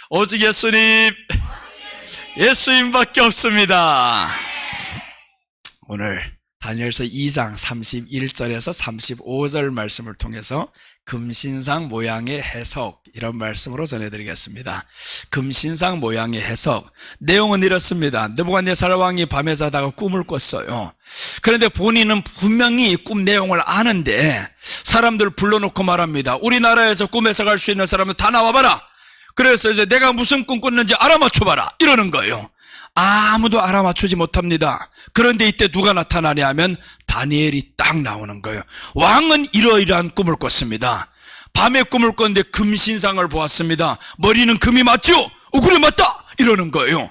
오직 예수님, 예수님밖에 없습니다. 오늘 다니엘서 2장 31절에서 35절 말씀을 통해서 금신상 모양의 해석, 이런 말씀으로 전해드리겠습니다. 금신상 모양의 해석, 내용은 이렇습니다. 느부갓네살 왕이 밤에 자다가 꿈을 꿨어요. 그런데 본인은 분명히 꿈 내용을 아는데 사람들 불러놓고 말합니다. 우리나라에서 꿈 해석할 수 있는 사람은 다 나와봐라. 그래서 이제 내가 무슨 꿈 꿨는지 알아맞혀봐라, 이러는 거예요. 아무도 알아맞추지 못합니다. 그런데 이때 누가 나타나냐면 다니엘이 딱 나오는 거예요. 왕은 이러이러한 꿈을 꿨습니다. 밤에 꿈을 꿨는데 금신상을 보았습니다. 머리는 금이 맞죠? 그래, 맞다! 이러는 거예요.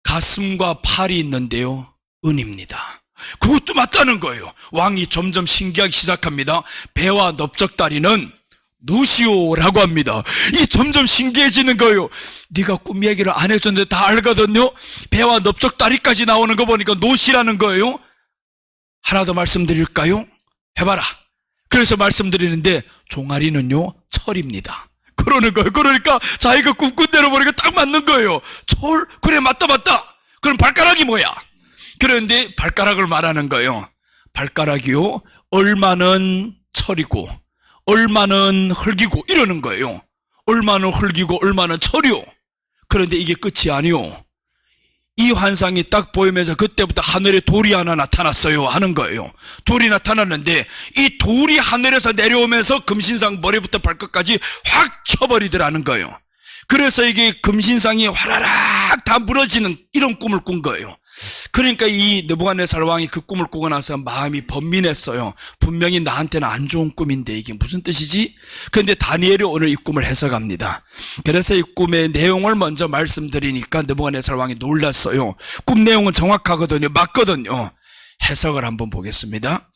가슴과 팔이 있는데요, 은입니다. 그것도 맞다는 거예요. 왕이 점점 신기하기 시작합니다. 배와 넓적다리는 노시오라고 합니다. 이 점점 신기해지는 거예요. 네가 꿈 얘기를 안 해줬는데 다 알거든요. 배와 넓적다리까지 나오는 거 보니까 노시라는 거예요. 하나 더 말씀드릴까요? 해봐라. 그래서 말씀드리는데 종아리는요, 철입니다. 그러는 거예요. 그러니까 자기가 꿈꾼 대로 보니까 딱 맞는 거예요. 철? 그래, 맞다. 그럼 발가락이 뭐야? 그런데 발가락을 말하는 거예요. 발가락이요, 얼마는 철이고 얼마는 흙이고 이러는 거예요. 얼마는 흙이고 얼마는 철이요. 그런데 이게 끝이 아니요. 이 환상이 딱 보이면서 그때부터 하늘에 돌이 하나 나타났어요 하는 거예요. 돌이 나타났는데 이 돌이 하늘에서 내려오면서 금신상 머리부터 발끝까지 확 쳐버리더라는 거예요. 그래서 이게 금신상이 화라락 다 무너지는 이런 꿈을 꾼 거예요. 그러니까 이 느부갓네살 왕이 그 꿈을 꾸고 나서 마음이 번민했어요. 분명히 나한테는 안 좋은 꿈인데 이게 무슨 뜻이지? 그런데 다니엘이 오늘 이 꿈을 해석합니다. 그래서 이 꿈의 내용을 먼저 말씀드리니까 느부갓네살 왕이 놀랐어요. 꿈 내용은 정확하거든요. 맞거든요. 해석을 한번 보겠습니다.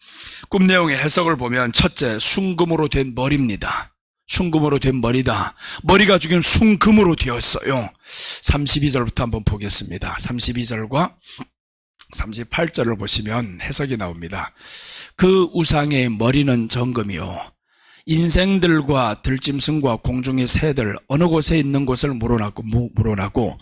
꿈 내용의 해석을 보면 첫째, 순금으로 된 머리입니다. 순금으로 된 머리다. 머리가 지금 순금으로 되었어요. 32절부터 한번 보겠습니다. 32절과 38절을 보시면 해석이 나옵니다. 그 우상의 머리는 정금이요, 인생들과 들짐승과 공중의 새들 어느 곳에 있는 곳을 물어나고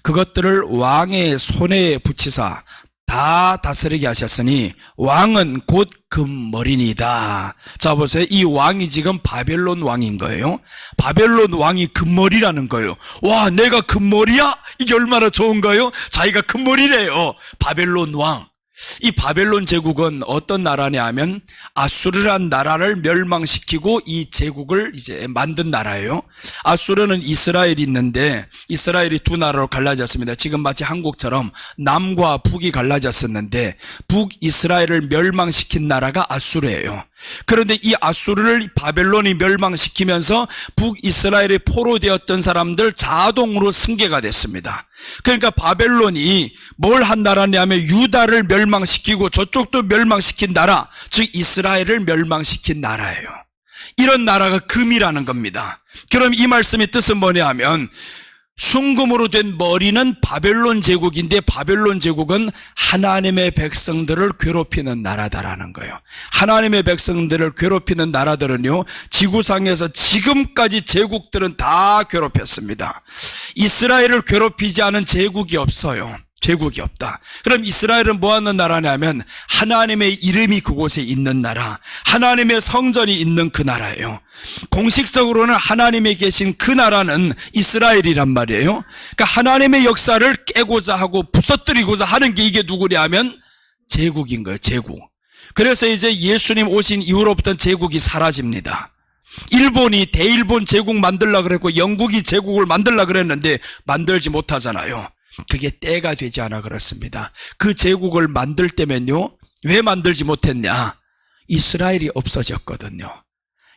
그것들을 왕의 손에 붙이사 다 다스리게 하셨으니 왕은 곧 금머리니다. 자 보세요. 이 왕이 지금 바벨론 왕인 거예요. 바벨론 왕이 금머리라는 거예요. 와, 내가 금머리야? 이게 얼마나 좋은가요? 자기가 금머리래요. 바벨론 왕. 이 바벨론 제국은 어떤 나라냐 하면 아수르란 나라를 멸망시키고 이 제국을 이제 만든 나라예요. 아수르는 이스라엘이 있는데 이스라엘이 두 나라로 갈라졌습니다. 지금 마치 한국처럼 남과 북이 갈라졌었는데 북이스라엘을 멸망시킨 나라가 아수르예요. 그런데 이 아수르를 바벨론이 멸망시키면서 북이스라엘에 포로되었던 사람들 자동으로 승계가 됐습니다. 그러니까 바벨론이 뭘 한 나라냐면 유다를 멸망시키고 저쪽도 멸망시킨 나라, 즉 이스라엘을 멸망시킨 나라예요. 이런 나라가 금이라는 겁니다. 그럼 이 말씀의 뜻은 뭐냐 하면 순금으로 된 머리는 바벨론 제국인데 바벨론 제국은 하나님의 백성들을 괴롭히는 나라다라는 거예요. 하나님의 백성들을 괴롭히는 나라들은요, 지구상에서 지금까지 제국들은 다 괴롭혔습니다. 이스라엘을 괴롭히지 않은 제국이 없어요. 제국이 없다. 그럼 이스라엘은 뭐 하는 나라냐면 하나님의 이름이 그곳에 있는 나라, 하나님의 성전이 있는 그 나라예요. 공식적으로는 하나님이 계신 그 나라는 이스라엘이란 말이에요. 그러니까 하나님의 역사를 깨고자 하고 부서뜨리고자 하는 게 이게 누구냐 하면 제국인 거예요. 제국. 그래서 이제 예수님 오신 이후로부터는 제국이 사라집니다. 일본이 대일본 제국 만들려고 그랬고 영국이 제국을 만들려고 그랬는데 만들지 못하잖아요. 그게 때가 되지 않아 그렇습니다. 그 제국을 만들 때면요, 왜 만들지 못했냐? 이스라엘이 없어졌거든요.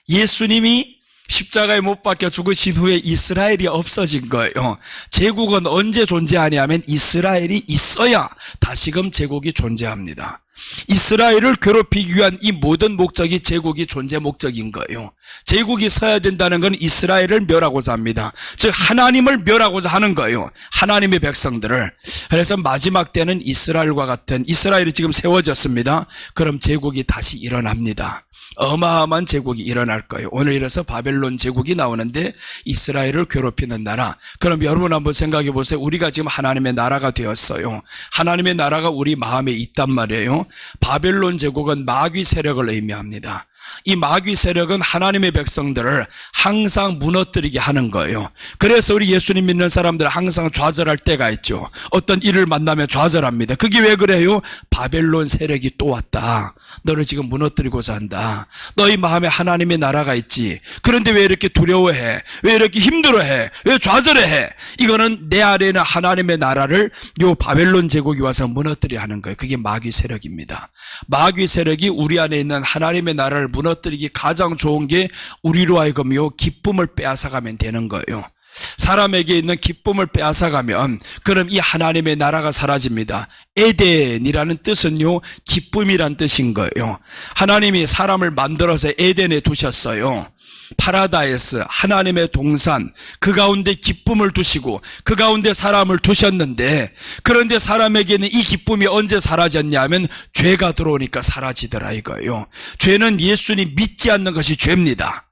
예수님이 십자가에 못 박혀 죽으신 후에 이스라엘이 없어진 거예요. 제국은 언제 존재하냐면 이스라엘이 있어야 다시금 제국이 존재합니다. 이스라엘을 괴롭히기 위한 이 모든 목적이 제국이 존재 목적인 거예요. 제국이 서야 된다는 건 이스라엘을 멸하고자 합니다. 즉 하나님을 멸하고자 하는 거예요. 하나님의 백성들을. 그래서 마지막 때는 이스라엘과 같은, 이스라엘이 지금 세워졌습니다. 그럼 제국이 다시 일어납니다. 어마어마한 제국이 일어날 거예요. 오늘 이래서 바벨론 제국이 나오는데 이스라엘을 괴롭히는 나라. 그럼 여러분 한번 생각해 보세요. 우리가 지금 하나님의 나라가 되었어요. 하나님의 나라가 우리 마음에 있단 말이에요. 바벨론 제국은 마귀 세력을 의미합니다. 이 마귀 세력은 하나님의 백성들을 항상 무너뜨리게 하는 거예요. 그래서 우리 예수님 믿는 사람들 항상 좌절할 때가 있죠. 어떤 일을 만나면 좌절합니다. 그게 왜 그래요? 바벨론 세력이 또 왔다. 너를 지금 무너뜨리고자 한다. 너희 마음에 하나님의 나라가 있지. 그런데 왜 이렇게 두려워해? 왜 이렇게 힘들어해? 왜 좌절해? 이거는 내 안에는 하나님의 나라를 요 바벨론 제국이 와서 무너뜨리게 하는 거예요. 그게 마귀 세력입니다. 마귀 세력이 우리 안에 있는 하나님의 나라를 무너뜨리기 가장 좋은 게 우리로 하여금 요 기쁨을 빼앗아가면 되는 거예요. 사람에게 있는 기쁨을 빼앗아가면 그럼 이 하나님의 나라가 사라집니다. 에덴이라는 뜻은요, 기쁨이란 뜻인 거예요. 하나님이 사람을 만들어서 에덴에 두셨어요. 파라다이스, 하나님의 동산, 그 가운데 기쁨을 두시고 그 가운데 사람을 두셨는데, 그런데 사람에게는 이 기쁨이 언제 사라졌냐면 죄가 들어오니까 사라지더라 이거예요. 죄는 예수님 믿지 않는 것이 죄입니다.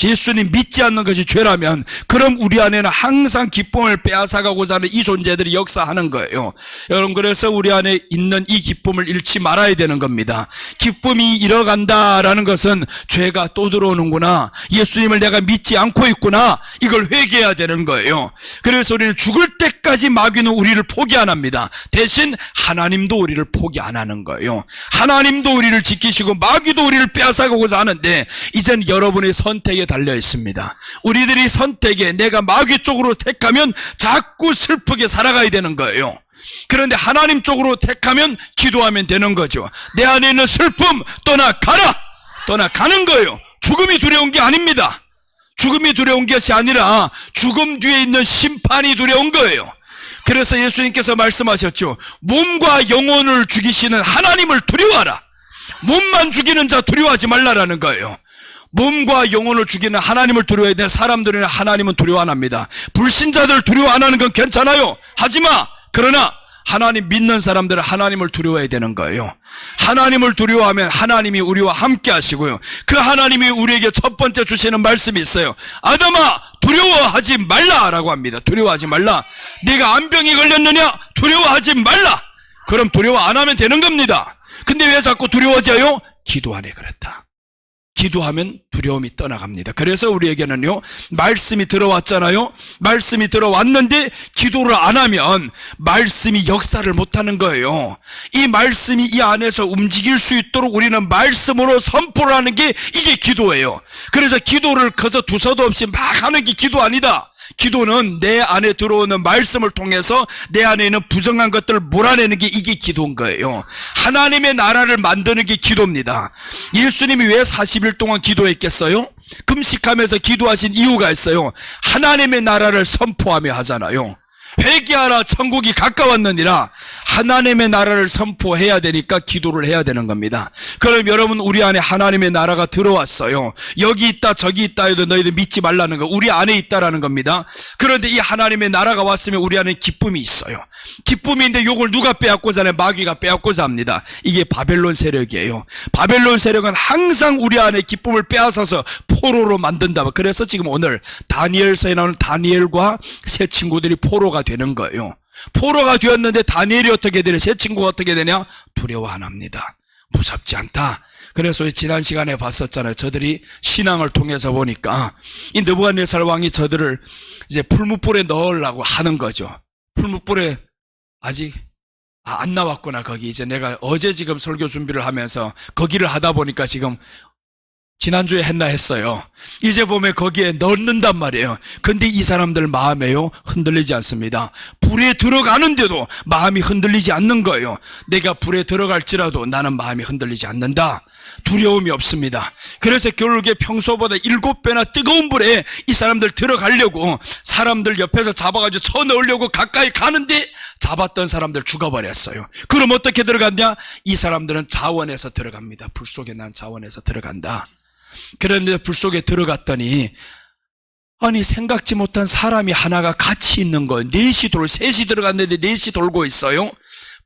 예수님 믿지 않는 것이 죄라면 그럼 우리 안에는 항상 기쁨을 빼앗아가고자 하는 이 존재들이 역사하는 거예요. 여러분, 그래서 우리 안에 있는 이 기쁨을 잃지 말아야 되는 겁니다. 기쁨이 잃어간다라는 것은 죄가 또 들어오는구나, 예수님을 내가 믿지 않고 있구나, 이걸 회개해야 되는 거예요. 그래서 우리는 죽을 때까지 마귀는 우리를 포기 안 합니다. 대신 하나님도 우리를 포기 안 하는 거예요. 하나님도 우리를 지키시고 마귀도 우리를 빼앗아가고자 하는데 이제는 여러분의 선택에 달려 있습니다. 우리들이 선택에 내가 마귀 쪽으로 택하면 자꾸 슬프게 살아가야 되는 거예요. 그런데 하나님 쪽으로 택하면 기도하면 되는 거죠. 내 안에 있는 슬픔 떠나가라! 떠나가는 거예요. 죽음이 두려운 게 아닙니다. 죽음이 두려운 것이 아니라 죽음 뒤에 있는 심판이 두려운 거예요. 그래서 예수님께서 말씀하셨죠. 몸과 영혼을 죽이시는 하나님을 두려워하라. 몸만 죽이는 자 두려워하지 말라라는 거예요. 몸과 영혼을 죽이는 하나님을 두려워해야 돼. 사람들은 하나님은 두려워 안 합니다. 불신자들 두려워 안 하는 건 괜찮아요. 하지마. 그러나 하나님 믿는 사람들은 하나님을 두려워해야 되는 거예요. 하나님을 두려워하면 하나님이 우리와 함께 하시고요. 그 하나님이 우리에게 첫 번째 주시는 말씀이 있어요. 아담아, 두려워하지 말라라고 합니다. 두려워하지 말라. 네가 암병이 걸렸느냐? 두려워하지 말라. 그럼 두려워 안 하면 되는 겁니다. 근데 왜 자꾸 두려워져요? 기도 안에 그렇다. 기도하면 두려움이 떠나갑니다. 그래서 우리에게는요, 말씀이 들어왔잖아요. 말씀이 들어왔는데 기도를 안 하면 말씀이 역사를 못하는 거예요. 이 말씀이 이 안에서 움직일 수 있도록 우리는 말씀으로 선포를 하는 게 이게 기도예요. 그래서 기도를 거저 두서도 없이 막 하는 게 기도 아니다. 기도는 내 안에 들어오는 말씀을 통해서 내 안에 있는 부정한 것들을 몰아내는 게 이게 기도인 거예요. 하나님의 나라를 만드는 게 기도입니다. 예수님이 왜 40일 동안 기도했겠어요? 금식하면서 기도하신 이유가 있어요. 하나님의 나라를 선포하며 하잖아요. 회개하라, 천국이 가까웠느니라. 하나님의 나라를 선포해야 되니까 기도를 해야 되는 겁니다. 그럼 여러분, 우리 안에 하나님의 나라가 들어왔어요. 여기 있다 저기 있다 해도 너희들 믿지 말라는 거, 우리 안에 있다라는 겁니다. 그런데 이 하나님의 나라가 왔으면 우리 안에 기쁨이 있어요. 기쁨인데 요걸 누가 빼앗고자 하냐? 마귀가 빼앗고자 합니다. 이게 바벨론 세력이에요. 바벨론 세력은 항상 우리 안에 기쁨을 빼앗아서 포로로 만든다. 그래서 지금 오늘 다니엘서에 나오는 다니엘과 세 친구들이 포로가 되는 거예요. 포로가 되었는데 다니엘이 어떻게 되냐? 세 친구가 어떻게 되냐? 두려워 안 합니다. 무섭지 않다. 그래서 지난 시간에 봤었잖아요. 저들이 신앙을 통해서 보니까 이 느부갓네살 왕이 저들을 이제 풀무불에 넣으려고 하는 거죠. 풀무불에 아직 안 나왔구나. 거기 이제 내가 어제 지금 설교 준비를 하면서 거기를 하다 보니까 지금 지난주에 했나 했어요. 이제 보면 거기에 넣는단 말이에요. 근데 이 사람들 마음에요, 흔들리지 않습니다. 불에 들어가는데도 마음이 흔들리지 않는 거예요. 내가 불에 들어갈지라도 나는 마음이 흔들리지 않는다. 두려움이 없습니다. 그래서 결국에 평소보다 7배나 뜨거운 불에 이 사람들 들어가려고 사람들 옆에서 잡아가지고 쳐넣으려고 가까이 가는데 잡았던 사람들 죽어버렸어요. 그럼 어떻게 들어갔냐? 이 사람들은 자원에서 들어갑니다. 불 속에 난 자원에서 들어간다. 그런데 불 속에 들어갔더니 아니 생각지 못한 사람이 하나가 같이 있는 거예요. 셋이 들어갔는데 넷이 돌고 있어요.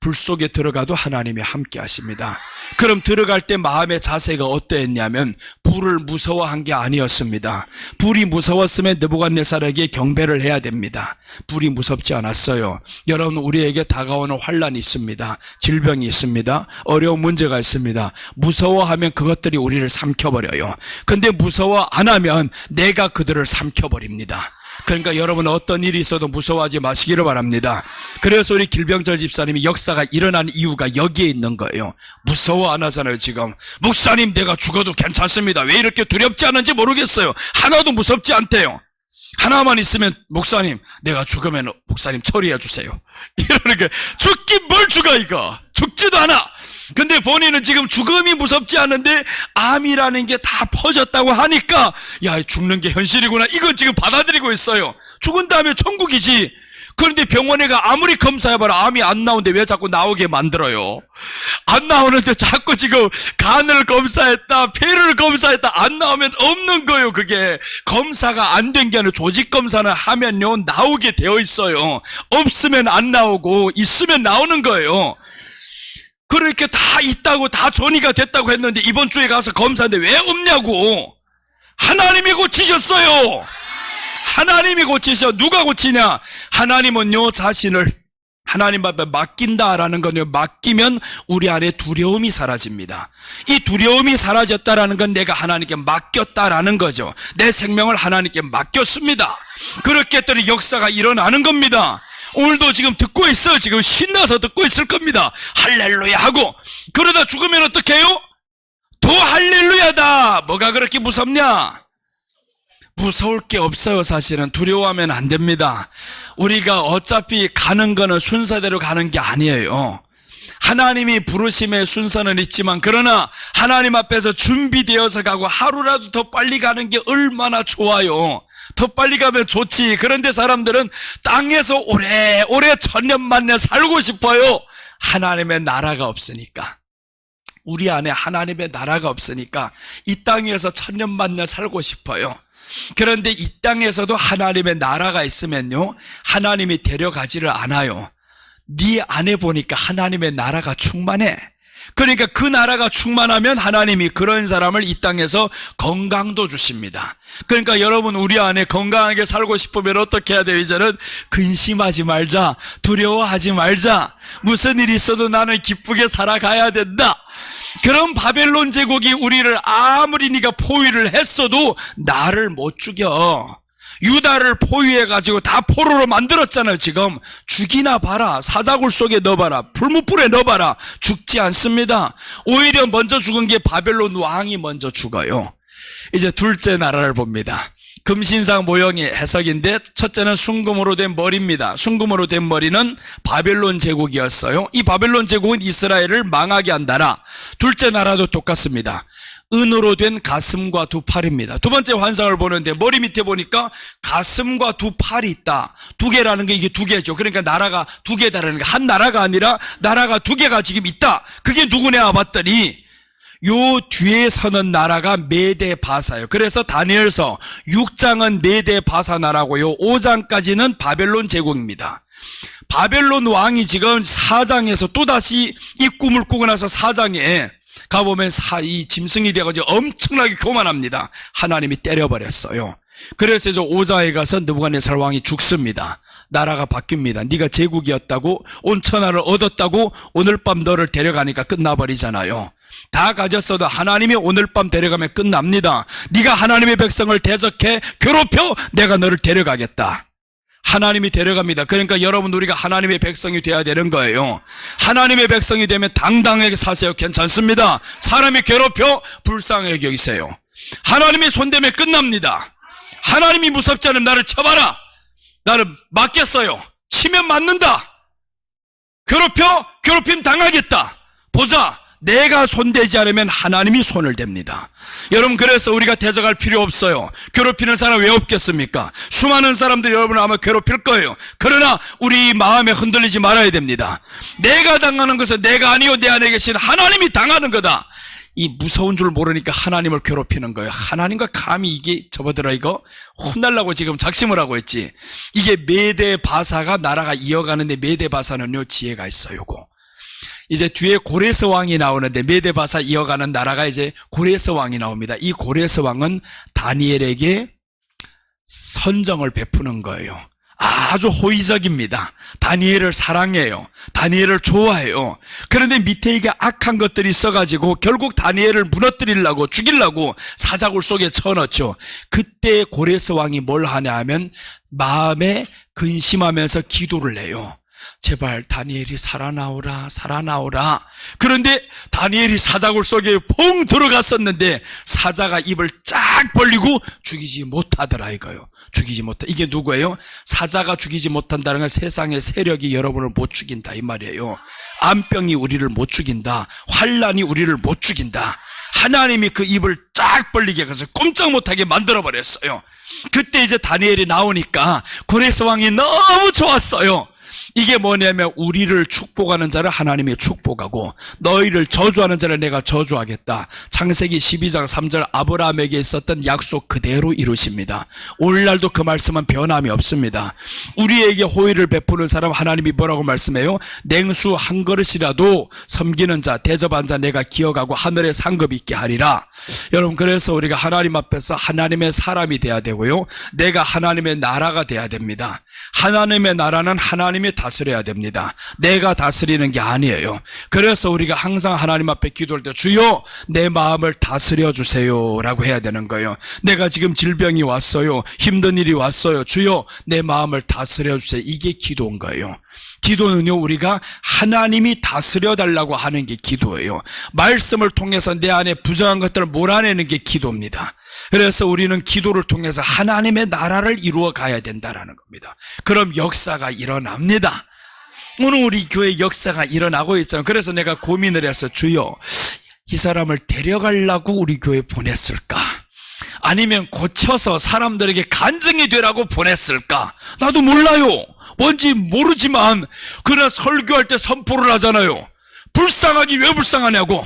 불 속에 들어가도 하나님이 함께 하십니다. 그럼 들어갈 때 마음의 자세가 어떠했냐면 불을 무서워한 게 아니었습니다. 불이 무서웠으면 느부갓네살에게 경배를 해야 됩니다. 불이 무섭지 않았어요. 여러분, 우리에게 다가오는 환란이 있습니다. 질병이 있습니다. 어려운 문제가 있습니다. 무서워하면 그것들이 우리를 삼켜버려요. 근데 무서워 안 하면 내가 그들을 삼켜버립니다. 그러니까 여러분, 어떤 일이 있어도 무서워하지 마시기를 바랍니다. 그래서 우리 길병철 집사님이 역사가 일어난 이유가 여기에 있는 거예요. 무서워 안 하잖아요. 지금 목사님, 내가 죽어도 괜찮습니다. 왜 이렇게 두렵지 않은지 모르겠어요. 하나도 무섭지 않대요. 하나만 있으면 목사님, 내가 죽으면 목사님 처리해 주세요. 이러는 게, 죽긴 뭘 죽어, 이거 죽지도 않아. 근데 본인은 지금 죽음이 무섭지 않은데 암이라는 게 다 퍼졌다고 하니까, 야, 죽는 게 현실이구나, 이건 지금 받아들이고 있어요. 죽은 다음에 천국이지. 그런데 병원에 가 아무리 검사해봐라 암이 안 나오는데 왜 자꾸 나오게 만들어요? 안 나오는데 자꾸 지금 간을 검사했다, 폐를 검사했다, 안 나오면 없는 거예요. 그게 검사가 안 된 게 아니라 조직 검사는 하면요 나오게 되어 있어요. 없으면 안 나오고 있으면 나오는 거예요. 그렇게 다 있다고, 다 전이가 됐다고 했는데 이번 주에 가서 검사했는데 왜 없냐고. 하나님이 고치셨어요. 하나님이 고치셔. 누가 고치냐? 하나님은요 자신을 하나님 앞에 맡긴다라는 건요, 맡기면 우리 안에 두려움이 사라집니다. 이 두려움이 사라졌다라는 건 내가 하나님께 맡겼다라는 거죠. 내 생명을 하나님께 맡겼습니다. 그렇게 했더니 역사가 일어나는 겁니다. 오늘도 지금 듣고 있어요. 지금 신나서 듣고 있을 겁니다. 할렐루야 하고. 그러다 죽으면 어떻게 해요? 더 할렐루야다. 뭐가 그렇게 무섭냐? 무서울 게 없어요. 사실은 두려워하면 안 됩니다. 우리가 어차피 가는 거는 순서대로 가는 게 아니에요. 하나님이 부르심의 순서는 있지만, 그러나 하나님 앞에서 준비되어서 가고 하루라도 더 빨리 가는 게 얼마나 좋아요. 더 빨리 가면 좋지. 그런데 사람들은 땅에서 오래오래 천년만년 살고 싶어요. 하나님의 나라가 없으니까. 우리 안에 하나님의 나라가 없으니까 이 땅에서 천년만년 살고 싶어요. 그런데 이 땅에서도 하나님의 나라가 있으면요, 하나님이 데려가지를 않아요. 네 안에 보니까 하나님의 나라가 충만해. 그러니까 그 나라가 충만하면 하나님이 그런 사람을 이 땅에서 건강도 주십니다. 그러니까 여러분, 우리 안에 건강하게 살고 싶으면 어떻게 해야 돼요? 이제는 근심하지 말자, 두려워하지 말자, 무슨 일이 있어도 나는 기쁘게 살아가야 된다. 그럼 바벨론 제국이 우리를 아무리 네가 포위를 했어도 나를 못 죽여. 유다를 포위해가지고 다 포로로 만들었잖아요. 지금 죽이나 봐라. 사자굴 속에 넣어봐라. 풀무불에 넣어봐라. 죽지 않습니다. 오히려 먼저 죽은 게 바벨론 왕이 먼저 죽어요. 이제 둘째 나라를 봅니다. 금신상 모형의 해석인데, 첫째는 순금으로 된 머리입니다. 순금으로 된 머리는 바벨론 제국이었어요. 이 바벨론 제국은 이스라엘을 망하게 한다라. 둘째 나라도 똑같습니다. 은으로 된 가슴과 두 팔입니다. 두 번째 환상을 보는데 머리 밑에 보니까 가슴과 두 팔이 있다. 두 개라는 게 이게 두 개죠. 그러니까 나라가 두 개다라는 게, 한 나라가 아니라 나라가 두 개가 지금 있다. 그게 누구냐 봤더니 요 뒤에 서는 나라가 메데 바사예요. 그래서 다니엘서 6장은 메데 바사 나라고요, 5장까지는 바벨론 제국입니다. 바벨론 왕이 지금 4장에서 또다시 이 꿈을 꾸고 나서 4장에 가보면 이 짐승이 되어가지고 엄청나게 교만합니다. 하나님이 때려버렸어요. 그래서 이제 5장에 가서 느부갓네살 왕이 죽습니다. 나라가 바뀝니다. 네가 제국이었다고, 온 천하를 얻었다고 오늘 밤 너를 데려가니까 끝나버리잖아요. 다 가졌어도 하나님이 오늘 밤 데려가면 끝납니다. 네가 하나님의 백성을 대적해 괴롭혀, 내가 너를 데려가겠다. 하나님이 데려갑니다. 그러니까 여러분, 우리가 하나님의 백성이 돼야 되는 거예요. 하나님의 백성이 되면 당당하게 사세요. 괜찮습니다. 사람이 괴롭혀 불쌍하게 여기세요. 하나님이 손대면 끝납니다. 하나님이 무섭지 않으면 나를 쳐봐라. 나를 맡겼어요. 치면 맞는다. 괴롭힘 당하겠다. 보자. 내가 손대지 않으면 하나님이 손을 댑니다. 여러분, 그래서 우리가 대적할 필요 없어요. 괴롭히는 사람 왜 없겠습니까? 수많은 사람들이 여러분을 아마 괴롭힐 거예요. 그러나 우리 마음에 흔들리지 말아야 됩니다. 내가 당하는 것은 내가 아니요 내 안에 계신 하나님이 당하는 거다. 이 무서운 줄 모르니까 하나님을 괴롭히는 거예요. 하나님과 감히 이게 접어들어 이거 혼날라고 지금 작심을 하고 있지. 이게 메데 바사가 나라가 이어가는데, 메데 바사는요 지혜가 있어요. 요거 이제 뒤에 고레스 왕이 나오는데 메데바사 이어가는 나라가 이제 고레스 왕이 나옵니다. 이 고레스 왕은 다니엘에게 선정을 베푸는 거예요. 아주 호의적입니다. 다니엘을 사랑해요. 다니엘을 좋아해요. 그런데 밑에 이게 악한 것들이 있어가지고 결국 다니엘을 무너뜨리려고 죽이려고 사자굴 속에 쳐넣죠. 그때 고레스 왕이 뭘 하냐 하면 마음에 근심하면서 기도를 해요. 제발 다니엘이 살아나오라 살아나오라. 그런데 다니엘이 사자굴 속에 퐁 들어갔었는데 사자가 입을 쫙 벌리고 죽이지 못하더라 이거요. 죽이지 못하. 이게 누구예요? 사자가 죽이지 못한다는 건 세상의 세력이 여러분을 못 죽인다 이 말이에요. 암병이 우리를 못 죽인다. 환란이 우리를 못 죽인다. 하나님이 그 입을 쫙 벌리게 해서 꼼짝 못하게 만들어버렸어요. 그때 이제 다니엘이 나오니까 고레스 왕이 너무 좋았어요. 이게 뭐냐면 우리를 축복하는 자를 하나님이 축복하고 너희를 저주하는 자를 내가 저주하겠다. 창세기 12장 3절 아브라함에게 있었던 약속 그대로 이루십니다. 오늘날도 그 말씀은 변함이 없습니다. 우리에게 호의를 베푸는 사람 하나님이 뭐라고 말씀해요? 냉수 한 그릇이라도 섬기는 자 대접한 자 내가 기억하고 하늘에 상급 있게 하리라. 여러분 그래서 우리가 하나님 앞에서 하나님의 사람이 돼야 되고요. 내가 하나님의 나라가 돼야 됩니다. 하나님의 나라는 하나님이 다스려야 됩니다. 내가 다스리는 게 아니에요. 그래서 우리가 항상 하나님 앞에 기도할 때 주여 내 마음을 다스려 주세요 라고 해야 되는 거예요. 내가 지금 질병이 왔어요. 힘든 일이 왔어요. 주여 내 마음을 다스려 주세요. 이게 기도인 거예요. 기도는요 우리가 하나님이 다스려 달라고 하는 게 기도예요. 말씀을 통해서 내 안에 부정한 것들을 몰아내는 게 기도입니다. 그래서 우리는 기도를 통해서 하나님의 나라를 이루어 가야 된다라는 겁니다. 그럼 역사가 일어납니다. 오늘 우리 교회 역사가 일어나고 있잖아요. 그래서 내가 고민을 해서 주여 이 사람을 데려가려고 우리 교회 보냈을까? 아니면 고쳐서 사람들에게 간증이 되라고 보냈을까? 나도 몰라요. 뭔지 모르지만 그러나 설교할 때 선포를 하잖아요. 불쌍하기 왜 불쌍하냐고.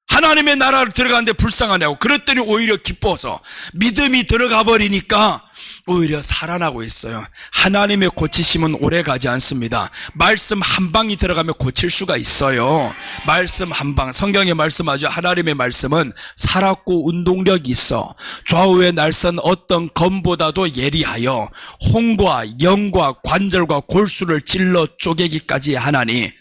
하나님의 나라를 들어가는데 불쌍하냐고. 그랬더니 오히려 기뻐서 믿음이 들어가 버리니까 오히려 살아나고 있어요. 하나님의 고치심은 오래가지 않습니다. 말씀 한 방이 들어가면 고칠 수가 있어요. 말씀 한 방, 성경의 말씀하죠. 하나님의 말씀은 살았고 운동력이 있어 좌우에 날선 어떤 검보다도 예리하여 혼과 영과 관절과 골수를 찔러 쪼개기까지 하나니.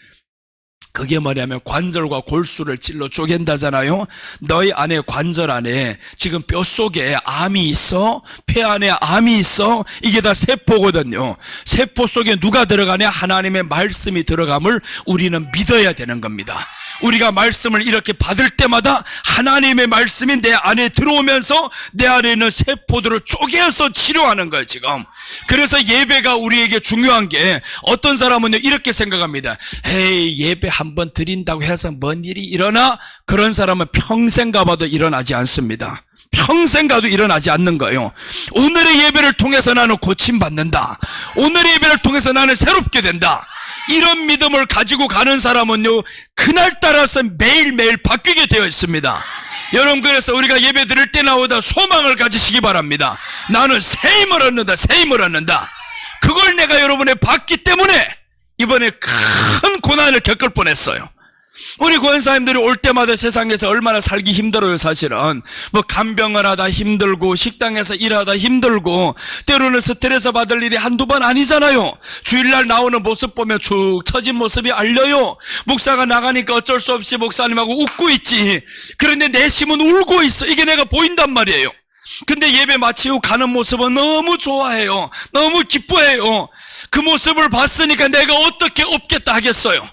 그게 뭐냐면 관절과 골수를 찔러 쪼갠다잖아요. 너희 안에 관절 안에 지금 뼛속에 암이 있어? 폐 안에 암이 있어? 이게 다 세포거든요. 세포 속에 누가 들어가냐? 하나님의 말씀이 들어감을 우리는 믿어야 되는 겁니다. 우리가 말씀을 이렇게 받을 때마다 하나님의 말씀이 내 안에 들어오면서 내 안에 있는 세포들을 쪼개서 치료하는 거예요 지금. 그래서 예배가 우리에게 중요한 게 어떤 사람은요 이렇게 생각합니다. 에이 예배 한번 드린다고 해서 뭔 일이 일어나? 그런 사람은 평생 가봐도 일어나지 않습니다. 평생 가도 일어나지 않는 거예요. 오늘의 예배를 통해서 나는 고침받는다. 오늘의 예배를 통해서 나는 새롭게 된다. 이런 믿음을 가지고 가는 사람은요 그날따라서 매일매일 바뀌게 되어 있습니다. 여러분 그래서 우리가 예배 드릴 때 나오다 소망을 가지시기 바랍니다. 나는 새 힘을 얻는다. 새 힘을 얻는다. 그걸 내가 여러분에 받기 때문에 이번에 큰 고난을 겪을 뻔했어요. 우리 권사님들이 올 때마다 세상에서 얼마나 살기 힘들어요. 사실은 뭐 간병을 하다 힘들고 식당에서 일하다 힘들고 때로는 스트레스 받을 일이 한두 번 아니잖아요. 주일날 나오는 모습 보면 축 처진 모습이 알려요. 목사가 나가니까 어쩔 수 없이 목사님하고 웃고 있지. 그런데 내 심은 울고 있어. 이게 내가 보인단 말이에요. 근데 예배 마치고 가는 모습은 너무 좋아해요. 너무 기뻐해요. 그 모습을 봤으니까 내가 어떻게 없겠다 하겠어요.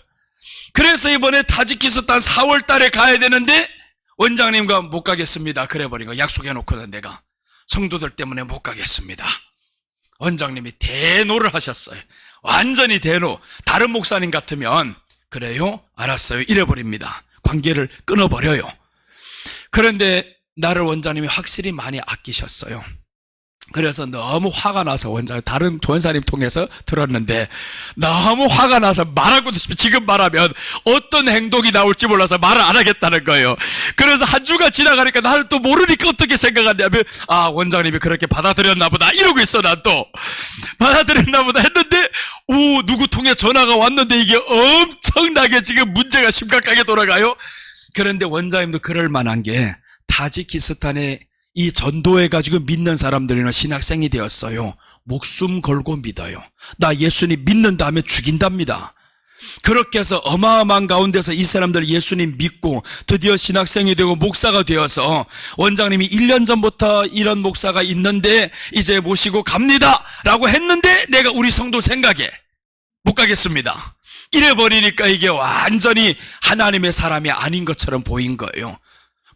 그래서 이번에 타지키스탄 4월 달에 가야 되는데 원장님과 못 가겠습니다. 그래버린 거 약속해놓고는 내가 성도들 때문에 못 가겠습니다. 원장님이 대노를 하셨어요. 완전히 대노. 다른 목사님 같으면 그래요? 알았어요. 이래버립니다. 관계를 끊어버려요. 그런데 나를 원장님이 확실히 많이 아끼셨어요. 그래서 너무 화가 나서 다른 권사님 통해서 들었는데 너무 화가 나서 말하고도 싶어. 지금 말하면 어떤 행동이 나올지 몰라서 말을 안 하겠다는 거예요. 그래서 한 주가 지나가니까 나는 또 모르니까 어떻게 생각하냐면 아 원장님이 그렇게 받아들였나 보다 이러고 있어. 난 또 받아들였나 보다 했는데 오 누구 통해 전화가 왔는데 이게 엄청 엄청나게 지금 문제가 심각하게 돌아가요. 그런데 원장님도 그럴 만한 게 타지키스탄에 이 전도해가지고 믿는 사람들이나 신학생이 되었어요. 목숨 걸고 믿어요. 나 예수님 믿는 다음에 죽인답니다. 그렇게 해서 어마어마한 가운데서 이 사람들 예수님 믿고 드디어 신학생이 되고 목사가 되어서 원장님이 1년 전부터 이런 목사가 있는데 이제 모시고 갑니다 라고 했는데 내가 우리 성도 생각에 못 가겠습니다. 이래버리니까 이게 완전히 하나님의 사람이 아닌 것처럼 보인 거예요.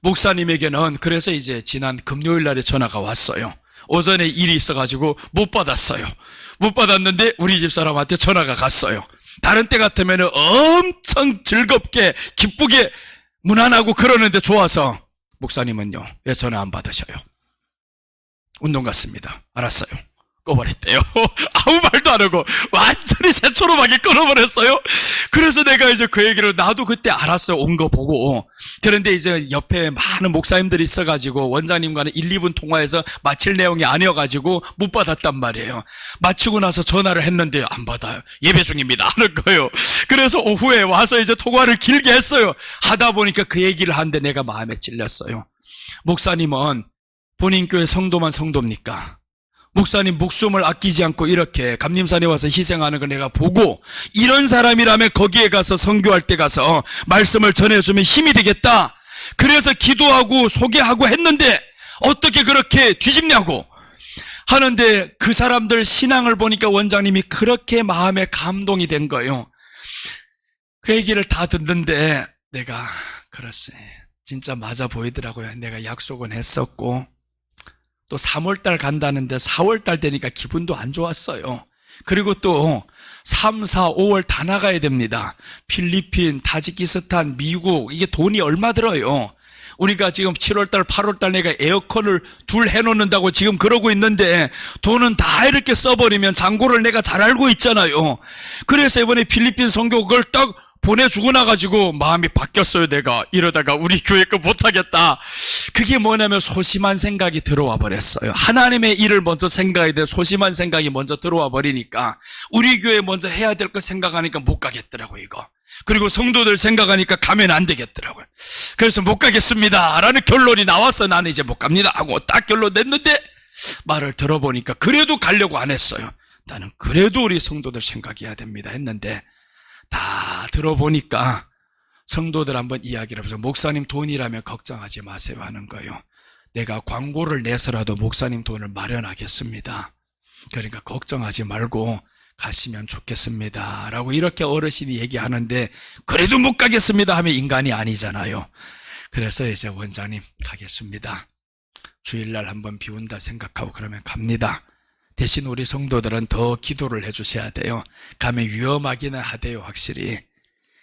목사님에게는 그래서 이제 지난 금요일 날에 전화가 왔어요. 오전에 일이 있어가지고 못 받았어요. 못 받았는데 우리 집사람한테 전화가 갔어요. 다른 때 같으면 엄청 즐겁게 기쁘게 무난하고 그러는데 좋아서 목사님은요 왜 전화 안 받으셔요? 운동 갔습니다. 알았어요. 꺼버렸대요. 아무 말도 안 하고 완전히 새초롬하게 끊어버렸어요. 그래서 내가 이제 그 얘기를 나도 그때 알았어요. 온 거 보고. 그런데 이제 옆에 많은 목사님들이 있어가지고 원장님과는 1, 2분 통화해서 마칠 내용이 아니어가지고 못 받았단 말이에요. 마치고 나서 전화를 했는데 안 받아요. 예배 중입니다 하는 거예요. 그래서 오후에 와서 이제 통화를 길게 했어요. 하다 보니까 그 얘기를 하는데 내가 마음에 찔렸어요. 목사님은 본인 교회 성도만 성도입니까? 목사님 목숨을 아끼지 않고 이렇게 감림산에 와서 희생하는 걸 내가 보고 이런 사람이라면 거기에 가서 선교할 때 가서 말씀을 전해주면 힘이 되겠다. 그래서 기도하고 소개하고 했는데 어떻게 그렇게 뒤집냐고 하는데 그 사람들 신앙을 보니까 원장님이 그렇게 마음에 감동이 된 거예요. 그 얘기를 다 듣는데 내가 글쎄 진짜 맞아 보이더라고요. 내가 약속은 했었고 또 3월달 간다는데 4월달 되니까 기분도 안 좋았어요. 그리고 또 3, 4, 5월 다 나가야 됩니다. 필리핀, 타지키스탄, 미국 이게 돈이 얼마 들어요. 우리가 지금 7월달, 8월달 내가 에어컨을 둘 해놓는다고 지금 그러고 있는데 돈은 다 이렇게 써버리면 잔고를 내가 잘 알고 있잖아요. 그래서 이번에 필리핀 선교 그걸 딱 보내주고 나가지고 마음이 바뀌었어요. 내가 이러다가 우리 교회 거 못하겠다. 그게 뭐냐면 소심한 생각이 들어와 버렸어요. 하나님의 일을 먼저 생각해야 돼. 소심한 생각이 먼저 들어와 버리니까 우리 교회 먼저 해야 될 거 생각하니까 못 가겠더라고요 이거. 그리고 성도들 생각하니까 가면 안 되겠더라고요. 그래서 못 가겠습니다 라는 결론이 나와서 나는 이제 못 갑니다 하고 딱 결론 냈는데 말을 들어보니까 그래도 가려고 안 했어요. 나는 그래도 우리 성도들 생각해야 됩니다 했는데 다 들어보니까 성도들 한번 이야기를 해보죠. 목사님 돈이라면 걱정하지 마세요 하는 거예요. 내가 광고를 내서라도 목사님 돈을 마련하겠습니다. 그러니까 걱정하지 말고 가시면 좋겠습니다 라고 이렇게 어르신이 얘기하는데 그래도 못 가겠습니다 하면 인간이 아니잖아요. 그래서 이제 원장님 가겠습니다. 주일날 한번 비운다 생각하고 그러면 갑니다. 대신 우리 성도들은 더 기도를 해주셔야 돼요. 가면 위험하기는 하대요. 확실히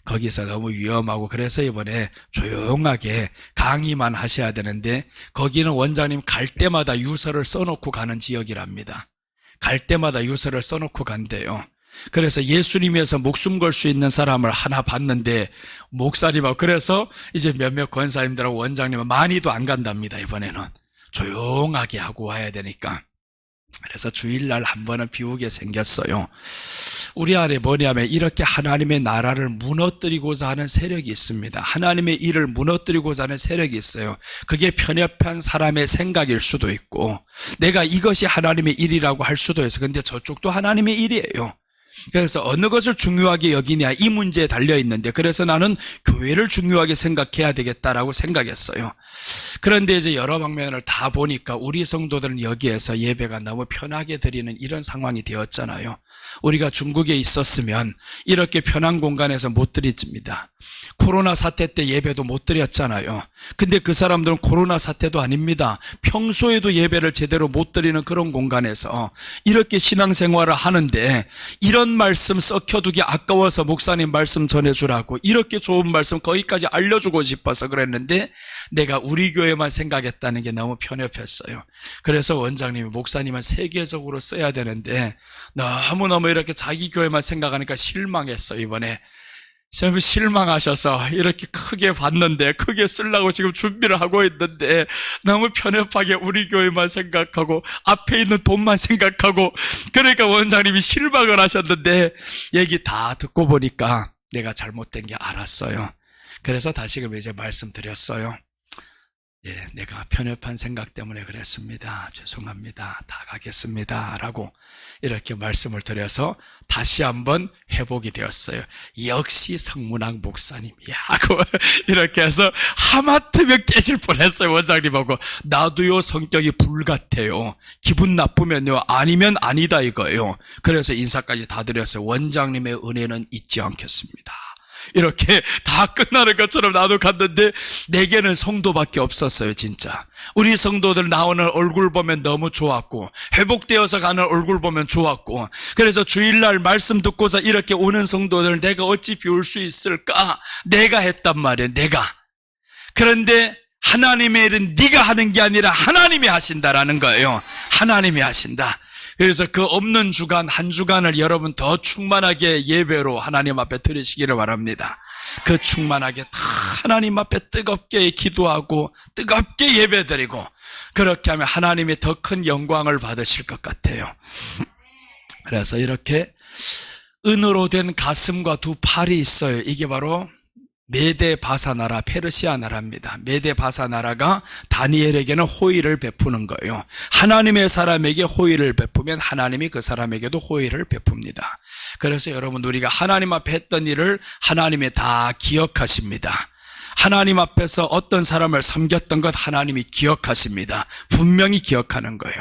거기서 너무 위험하고 그래서 이번에 조용하게 강의만 하셔야 되는데 거기는 원장님 갈 때마다 유서를 써놓고 가는 지역이랍니다. 갈 때마다 유서를 써놓고 간대요. 그래서 예수님에서 목숨 걸 수 있는 사람을 하나 봤는데 목사님하고 그래서 이제 몇몇 권사님들하고 원장님은 많이도 안 간답니다. 이번에는 조용하게 하고 와야 되니까. 그래서 주일날 한 번은 비우게 생겼어요. 우리 안에 뭐냐면 이렇게 하나님의 나라를 무너뜨리고자 하는 세력이 있습니다. 하나님의 일을 무너뜨리고자 하는 세력이 있어요. 그게 편협한 사람의 생각일 수도 있고 내가 이것이 하나님의 일이라고 할 수도 있어요. 근데 저쪽도 하나님의 일이에요. 그래서 어느 것을 중요하게 여기냐 이 문제에 달려있는데 그래서 나는 교회를 중요하게 생각해야 되겠다라고 생각했어요. 그런데 이제 여러 방면을 다 보니까 우리 성도들은 여기에서 예배가 너무 편하게 드리는 이런 상황이 되었잖아요. 우리가 중국에 있었으면 이렇게 편한 공간에서 못 드립니다. 코로나 사태 때 예배도 못 드렸잖아요. 근데 그 사람들은 코로나 사태도 아닙니다. 평소에도 예배를 제대로 못 드리는 그런 공간에서 이렇게 신앙생활을 하는데 이런 말씀 썩혀두기 아까워서 목사님 말씀 전해주라고 이렇게 좋은 말씀 거기까지 알려주고 싶어서 그랬는데 내가 우리 교회만 생각했다는 게 너무 편협했어요. 그래서 원장님이 목사님은 세계적으로 써야 되는데 너무너무 이렇게 자기 교회만 생각하니까 실망했어요. 이번에 실망하셔서 이렇게 크게 봤는데 크게 쓰려고 지금 준비를 하고 있는데 너무 편협하게 우리 교회만 생각하고 앞에 있는 돈만 생각하고 그러니까 원장님이 실망을 하셨는데 얘기 다 듣고 보니까 내가 잘못된 게 알았어요. 그래서 다시금 이제 말씀드렸어요. 예, 내가 편협한 생각 때문에 그랬습니다. 죄송합니다. 다 가겠습니다. 라고 이렇게 말씀을 드려서 다시 한번 회복이 되었어요. 역시 성문학 목사님이야 하고 이렇게 해서 하마터면 깨질 뻔했어요. 원장님하고. 나도요 성격이 불같아요. 기분 나쁘면요 아니면 아니다 이거예요. 그래서 인사까지 다 드렸어요. 원장님의 은혜는 잊지 않겠습니다. 이렇게 다 끝나는 것처럼 나도 갔는데 내게는 성도밖에 없었어요. 진짜 우리 성도들 나오는 얼굴 보면 너무 좋았고 회복되어서 가는 얼굴 보면 좋았고, 그래서 주일날 말씀 듣고서 이렇게 오는 성도들 내가 어찌 비울 수 있을까 내가 했단 말이에요. 내가. 그런데 하나님의 일은 네가 하는 게 아니라 하나님이 하신다라는 거예요. 하나님이 하신다. 그래서 그 없는 주간 한 주간을 여러분 더 충만하게 예배로 하나님 앞에 드리시기를 바랍니다. 그 충만하게 다 하나님 앞에 뜨겁게 기도하고 뜨겁게 예배드리고, 그렇게 하면 하나님이 더 큰 영광을 받으실 것 같아요. 그래서 이렇게 은으로 된 가슴과 두 팔이 있어요. 이게 바로 메데 바사 나라, 페르시아 나라입니다. 메데 바사 나라가 다니엘에게는 호의를 베푸는 거예요. 하나님의 사람에게 호의를 베푸면 하나님이 그 사람에게도 호의를 베풉니다. 그래서 여러분, 우리가 하나님 앞에 했던 일을 하나님이 다 기억하십니다. 하나님 앞에서 어떤 사람을 섬겼던 것 하나님이 기억하십니다. 분명히 기억하는 거예요.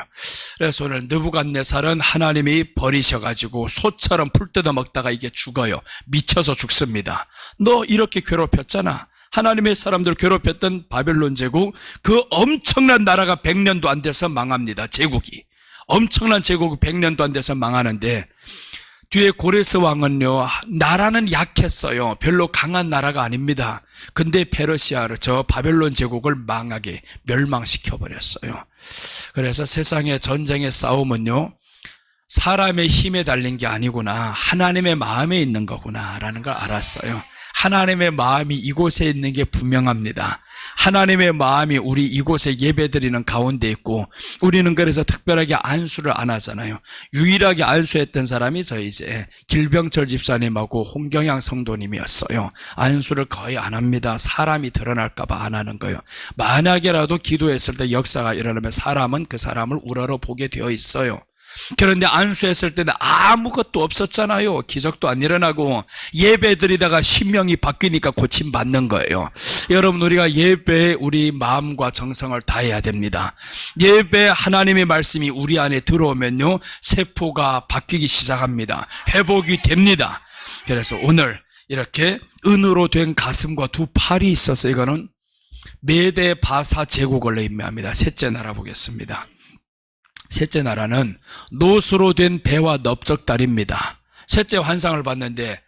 그래서 오늘 느부갓네살은 하나님이 버리셔가지고 소처럼 풀 뜯어 먹다가 이게 죽어요. 미쳐서 죽습니다. 너 이렇게 괴롭혔잖아. 하나님의 사람들 괴롭혔던 바벨론 제국, 그 엄청난 나라가 100년도 안 돼서 망합니다. 제국이. 엄청난 제국이 100년도 안 돼서 망하는데, 뒤에 고레스 왕은요, 나라는 약했어요. 별로 강한 나라가 아닙니다. 근데 페르시아를, 저 바벨론 제국을 망하게 멸망시켜버렸어요. 그래서 세상의 전쟁의 싸움은요, 사람의 힘에 달린 게 아니구나, 하나님의 마음에 있는 거구나 라는 걸 알았어요. 하나님의 마음이 이곳에 있는 게 분명합니다. 하나님의 마음이 우리 이곳에 예배드리는 가운데 있고, 우리는 그래서 특별하게 안수를 안 하잖아요. 유일하게 안수했던 사람이 저 이제 길병철 집사님하고 홍경양 성도님이었어요. 안수를 거의 안 합니다. 사람이 드러날까 봐 안 하는 거예요. 만약에라도 기도했을 때 역사가 일어나면 사람은 그 사람을 우러러 보게 되어 있어요. 그런데 안수했을 때는 아무것도 없었잖아요. 기적도 안 일어나고 예배 드리다가 심령이 바뀌니까 고침받는 거예요. 여러분, 우리가 예배에 우리 마음과 정성을 다해야 됩니다. 예배 하나님의 말씀이 우리 안에 들어오면요, 세포가 바뀌기 시작합니다. 회복이 됩니다. 그래서 오늘 이렇게 은으로 된 가슴과 두 팔이 있어서 이거는 메데 바사 제국을 의미합니다. 셋째 나라 보겠습니다. 셋째 나라는 노수로 된 배와 넓적다리입니다. 셋째 환상을 봤는데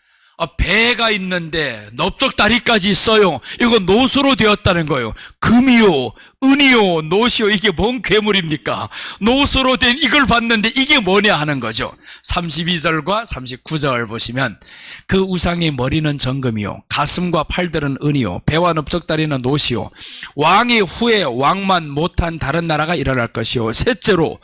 배가 있는데 넓적다리까지 있어요. 이거 노수로 되었다는 거예요. 금이요, 은이요, 노시요, 이게 뭔 괴물입니까? 노수로 된 이걸 봤는데 이게 뭐냐 하는 거죠. 32절과 39절 보시면 그 우상의 머리는 정금이요, 가슴과 팔들은 은이요, 배와 넓적다리는 노시요, 왕이 후에 왕만 못한 다른 나라가 일어날 것이요, 셋째로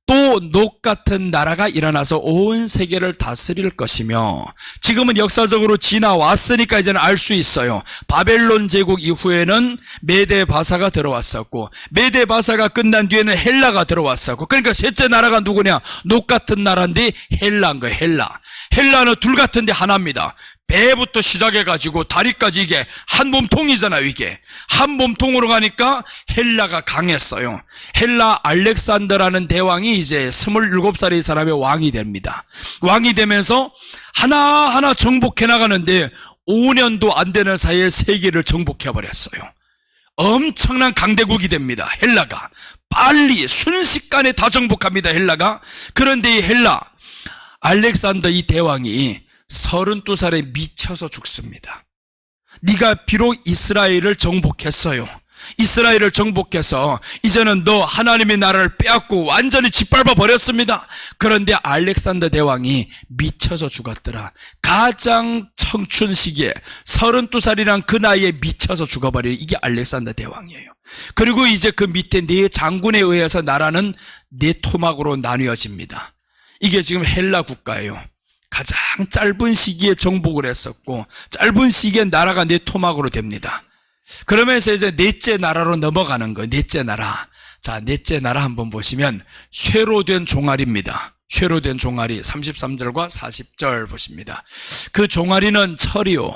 또 녹 같은 나라가 일어나서 온 세계를 다스릴 것이며, 지금은 역사적으로 지나왔으니까 이제는 알 수 있어요. 바벨론 제국 이후에는 메데 바사가 들어왔었고, 메데 바사가 끝난 뒤에는 헬라가 들어왔었고, 그러니까 셋째 나라가 누구냐? 녹 같은 나라인데 헬라인 거예요. 헬라는 둘 같은데 하나입니다. 배부터 시작해가지고 다리까지 이게 한 몸통이잖아요. 이게 한 몸통으로 가니까 헬라가 강했어요. 헬라 알렉산더라는 대왕이 이제 27살의 사람의 왕이 됩니다. 왕이 되면서 하나하나 정복해 나가는데 5년도 안 되는 사이에 세계를 정복해버렸어요. 엄청난 강대국이 됩니다. 헬라가 빨리 순식간에 다 정복합니다. 헬라가. 그런데 이 헬라 알렉산더 이 대왕이 32살에 미쳐서 죽습니다. 네가 비록 이스라엘을 정복했어요. 이스라엘을 정복해서 이제는 너 하나님의 나라를 빼앗고 완전히 짓밟아 버렸습니다. 그런데 알렉산더 대왕이 미쳐서 죽었더라. 가장 청춘 시기에 32살이란 그 나이에 미쳐서 죽어버린 이게 알렉산더 대왕이에요. 그리고 이제 그 밑에 네 장군에 의해서 나라는 네 토막으로 나뉘어집니다. 이게 지금 헬라 국가예요. 가장 짧은 시기에 정복을 했었고 짧은 시기에 나라가 네 토막으로 됩니다. 그러면서 이제 넷째 나라로 넘어가는 거예요. 넷째 나라. 자, 넷째 나라 한번 보시면 쇠로 된 종아리입니다. 쇠로 된 종아리 33절과 40절 보십니다. 그 종아리는 철이요.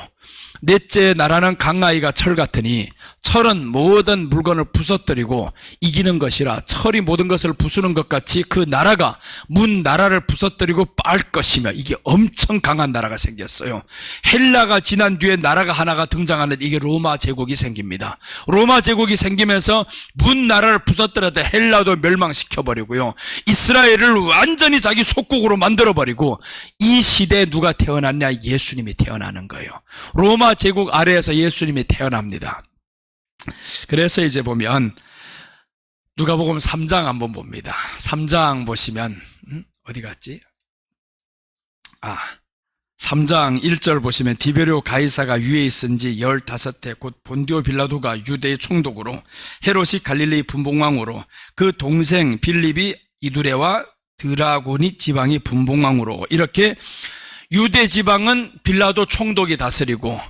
넷째 나라는 강아이가 철 같으니 철은 모든 물건을 부서뜨리고 이기는 것이라 철이 모든 것을 부수는 것 같이 그 나라가 문 나라를 부서뜨리고 빨 것이며 이게 엄청 강한 나라가 생겼어요. 헬라가 지난 뒤에 나라가 하나가 등장하는데 이게 로마 제국이 생깁니다. 로마 제국이 생기면서 문 나라를 부서뜨려도 헬라도 멸망시켜버리고요. 이스라엘을 완전히 자기 속국으로 만들어버리고 이 시대에 누가 태어났냐? 예수님이 태어나는 거예요. 로마 제국 아래에서 예수님이 태어납니다. 그래서 이제 보면 누가복음 3장 한번 봅니다. 3장 보시면 어디 갔지? 3장 1절 보시면 디베rio 가이사가 위에 있은 지 15해 곧 본디오 빌라도가 유대의 총독으로 헤롯이 갈릴리 분봉왕으로 그 동생 빌립이 이두레와 드라고니 지방이 분봉왕으로 이렇게 유대 지방은 빌라도 총독이 다스리고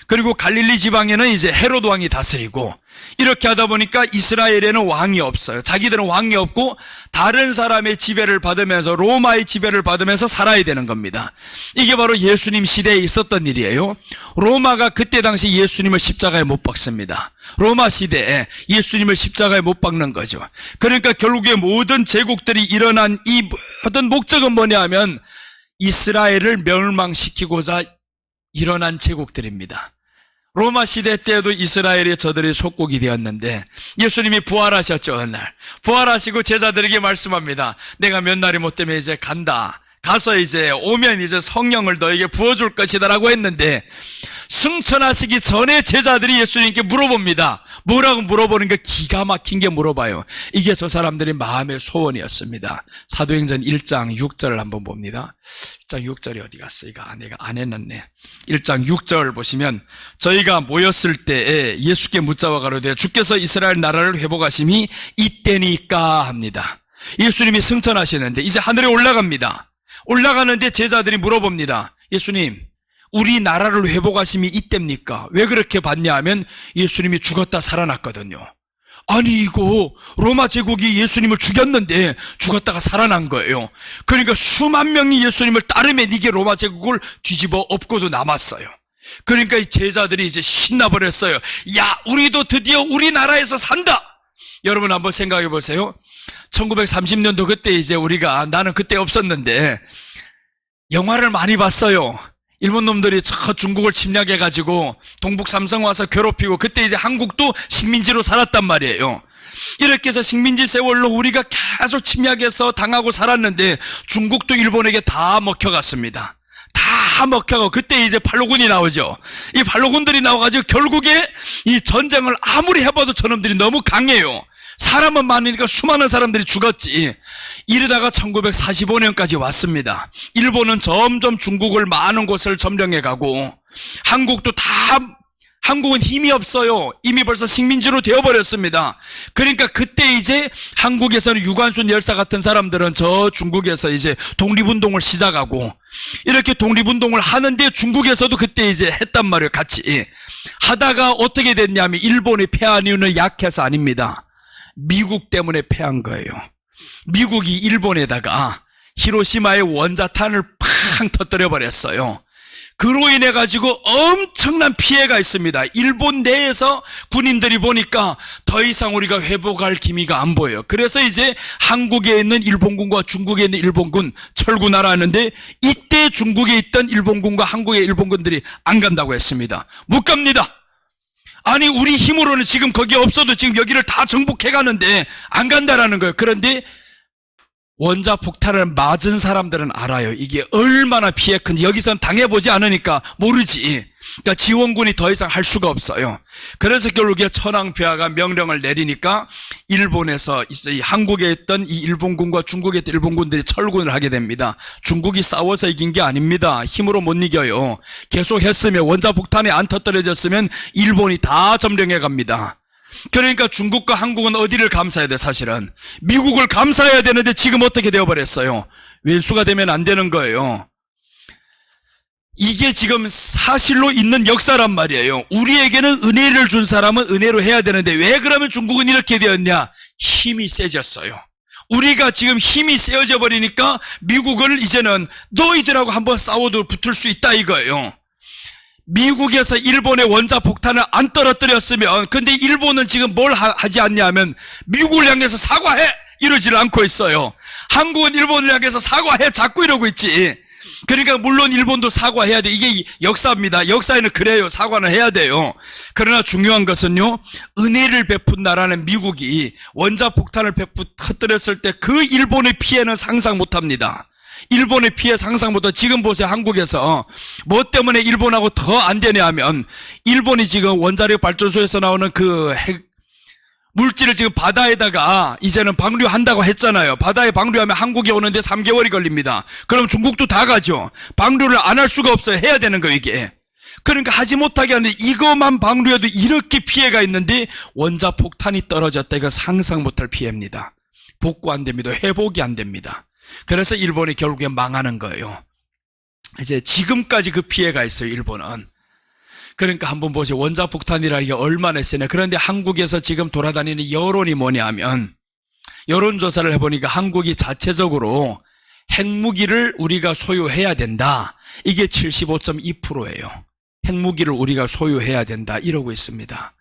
그리고 갈릴리 지방에는 이제 헤롯 왕이 다스리고 이렇게 하다 보니까 이스라엘에는 왕이 없어요. 자기들은 왕이 없고 다른 사람의 지배를 받으면서 로마의 지배를 받으면서 살아야 되는 겁니다. 이게 바로 예수님 시대에 있었던 일이에요. 로마가 그때 당시 예수님을 십자가에 못 박습니다. 로마 시대에 예수님을 십자가에 못 박는 거죠. 그러니까 결국에 모든 제국들이 일어난 이 모든 목적은 뭐냐 하면 이스라엘을 멸망시키고자 일어난 제국들입니다. 로마 시대 때에도 이스라엘이 저들의 속국이 되었는데 예수님이 부활하셨죠. 어느 날 부활하시고 제자들에게 말씀합니다. 내가 몇 날이 못 되면 이제 간다. 가서 이제 오면 이제 성령을 너에게 부어줄 것이다 라고 했는데 승천하시기 전에 제자들이 예수님께 물어봅니다. 뭐라고 물어보는 게 기가 막힌 게 물어봐요. 이게 저 사람들의 마음의 소원이었습니다. 사도행전 1장 6절을 한번 봅니다. 1장 6절이 어디 갔어? 이거 내가 안 해놨네. 1장 6절 보시면 저희가 모였을 때에 예수께 묻자와 가로되 주께서 이스라엘 나라를 회복하심이 이때니까 합니다. 예수님이 승천하시는데 이제 하늘에 올라갑니다. 올라가는데 제자들이 물어봅니다. 예수님, 우리 나라를 회복하심이 이때입니까? 왜 그렇게 받냐 하면 예수님이 죽었다 살아났거든요. 아니 이거 로마 제국이 예수님을 죽였는데 죽었다가 살아난 거예요. 그러니까 수만 명이 예수님을 따르면 이게 로마 제국을 뒤집어 엎고도 남았어요. 그러니까 이 제자들이 이제 신나버렸어요. 야, 우리도 드디어 우리나라에서 산다. 여러분 한번 생각해 보세요. 1930년도 그때 이제 나는 그때 없었는데 영화를 많이 봤어요. 일본 놈들이 저 중국을 침략해가지고 동북 삼성 와서 괴롭히고 그때 이제 한국도 식민지로 살았단 말이에요. 이렇게 해서 식민지 세월로 우리가 계속 침략해서 당하고 살았는데 중국도 일본에게 다 먹혀갔습니다. 다 먹혀가고 그때 이제 팔로군이 나오죠. 이 팔로군들이 나와가지고 결국에 이 전쟁을 아무리 해봐도 저놈들이 너무 강해요. 사람은 많으니까 수많은 사람들이 죽었지. 이러다가 1945년까지 왔습니다. 일본은 점점 중국을 많은 곳을 점령해가고 한국은 힘이 없어요. 이미 벌써 식민지로 되어버렸습니다. 그러니까 그때 이제 한국에서는 유관순 열사 같은 사람들은 저 중국에서 이제 독립운동을 시작하고 이렇게 독립운동을 하는데 중국에서도 그때 이제 했단 말이에요. 같이 하다가 어떻게 됐냐면 일본이 패한 이유는 약해서 아닙니다. 미국 때문에 패한 거예요. 미국이 일본에다가 히로시마의 원자탄을 팡 터뜨려 버렸어요. 그로 인해 가지고 엄청난 피해가 있습니다. 일본 내에서 군인들이 보니까 더 이상 우리가 회복할 기미가 안 보여요. 그래서 이제 한국에 있는 일본군과 중국에 있는 일본군 철군하라는데 이때 중국에 있던 일본군과 한국의 일본군들이 안 간다고 했습니다. 못 갑니다. 아니 우리 힘으로는 지금 거기 없어도 지금 여기를 다 정복해 가는데 안 간다라는 거예요. 그런데 원자폭탄을 맞은 사람들은 알아요. 이게 얼마나 피해 큰지. 여기선 당해보지 않으니까 모르지. 그러니까 지원군이 더 이상 할 수가 없어요. 그래서 결국에 천황폐하가 명령을 내리니까 일본에서 한국에 있던 이 일본군과 중국에 있던 일본군들이 철군을 하게 됩니다. 중국이 싸워서 이긴 게 아닙니다. 힘으로 못 이겨요. 계속 했으면 원자폭탄이 안 터뜨려졌으면 일본이 다 점령해 갑니다. 그러니까 중국과 한국은 어디를 감싸야 돼? 사실은 미국을 감싸야 되는데 지금 어떻게 되어버렸어요? 왼수가 되면 안 되는 거예요. 이게 지금 사실로 있는 역사란 말이에요. 우리에게는 은혜를 준 사람은 은혜로 해야 되는데 왜 그러면 중국은 이렇게 되었냐? 힘이 세졌어요. 우리가 지금 힘이 세어져 버리니까 미국을 이제는 너희들하고 한번 싸워도 붙을 수 있다 이거예요. 미국에서 일본의 원자폭탄을 안 떨어뜨렸으면, 근데 일본은 지금 뭘 하지 않냐 하면 미국을 향해서 사과해! 이러지를 않고 있어요. 한국은 일본을 향해서 사과해! 자꾸 이러고 있지. 그러니까 물론 일본도 사과해야 돼. 이게 역사입니다. 역사에는 그래요. 사과는 해야 돼요. 그러나 중요한 것은요, 은혜를 베푼 나라는 미국이 원자폭탄을 터뜨렸을 때 그 일본의 피해는 상상 못합니다. 일본의 피해 상상 못하고, 지금 보세요. 한국에서 뭐 때문에 일본하고 더 안 되냐 하면, 일본이 지금 원자력 발전소에서 나오는 그 핵 물질을 지금 바다에다가 이제는 방류한다고 했잖아요. 바다에 방류하면 한국에 오는데 3개월이 걸립니다. 그럼 중국도 다 가죠. 방류를 안 할 수가 없어요. 해야 되는 거예요, 이게. 그러니까 하지 못하게 하는데, 이것만 방류해도 이렇게 피해가 있는데 원자폭탄이 떨어졌다. 이거 상상 못할 피해입니다. 복구 안 됩니다. 회복이 안 됩니다. 그래서 일본이 결국에 망하는 거예요. 이제 지금까지 그 피해가 있어요, 일본은. 그러니까 한번 보세요. 원자폭탄이라는 게 얼마나 세냐. 그런데 한국에서 지금 돌아다니는 여론이 뭐냐 하면, 여론조사를 해보니까 한국이 자체적으로 핵무기를 우리가 소유해야 된다. 이게 75.2%예요. 핵무기를 우리가 소유해야 된다. 이러고 있습니다.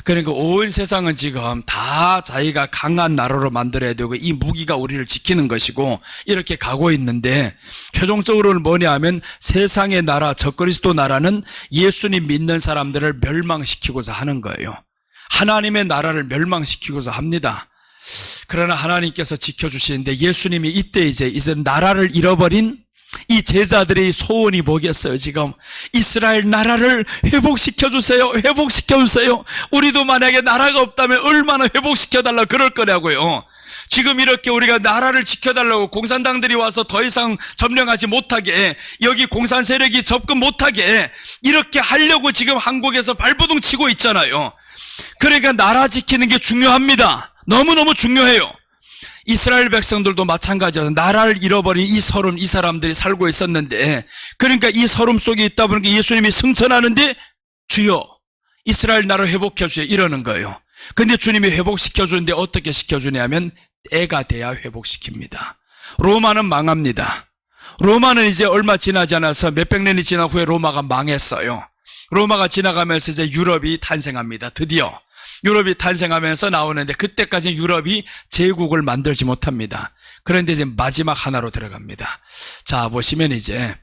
그러니까 온 세상은 지금 다 자기가 강한 나라로 만들어야 되고, 이 무기가 우리를 지키는 것이고 이렇게 가고 있는데, 최종적으로는 뭐냐 하면 세상의 나라, 적그리스도 나라는 예수님 믿는 사람들을 멸망시키고자 하는 거예요. 하나님의 나라를 멸망시키고자 합니다. 그러나 하나님께서 지켜주시는데, 예수님이 이때 이제 나라를 잃어버린 이 제자들의 소원이 뭐겠어요? 지금 이스라엘 나라를 회복시켜주세요. 회복시켜주세요. 우리도 만약에 나라가 없다면 얼마나 회복시켜달라 그럴 거냐고요. 지금 이렇게 우리가 나라를 지켜달라고 공산당들이 와서 더 이상 점령하지 못하게, 여기 공산 세력이 접근 못하게 이렇게 하려고 지금 한국에서 발버둥 치고 있잖아요. 그러니까 나라 지키는 게 중요합니다. 너무너무 중요해요. 이스라엘 백성들도 마찬가지로 나라를 잃어버린 이 서름, 이 사람들이 살고 있었는데, 그러니까 이 서름 속에 있다 보니까 예수님이 승천하는데, 주여 이스라엘 나라 회복해 주세요 이러는 거예요. 근데 주님이 회복시켜 주는데 어떻게 시켜주냐면 때가 돼야 회복시킵니다. 로마는 망합니다. 로마는 이제 얼마 지나지 않아서 몇백 년이 지난 후에 로마가 망했어요. 로마가 지나가면서 이제 유럽이 탄생합니다. 드디어 유럽이 탄생하면서 나오는데, 그때까지 유럽이 제국을 만들지 못합니다. 그런데 이제 마지막 하나로 들어갑니다. 자, 보시면 이제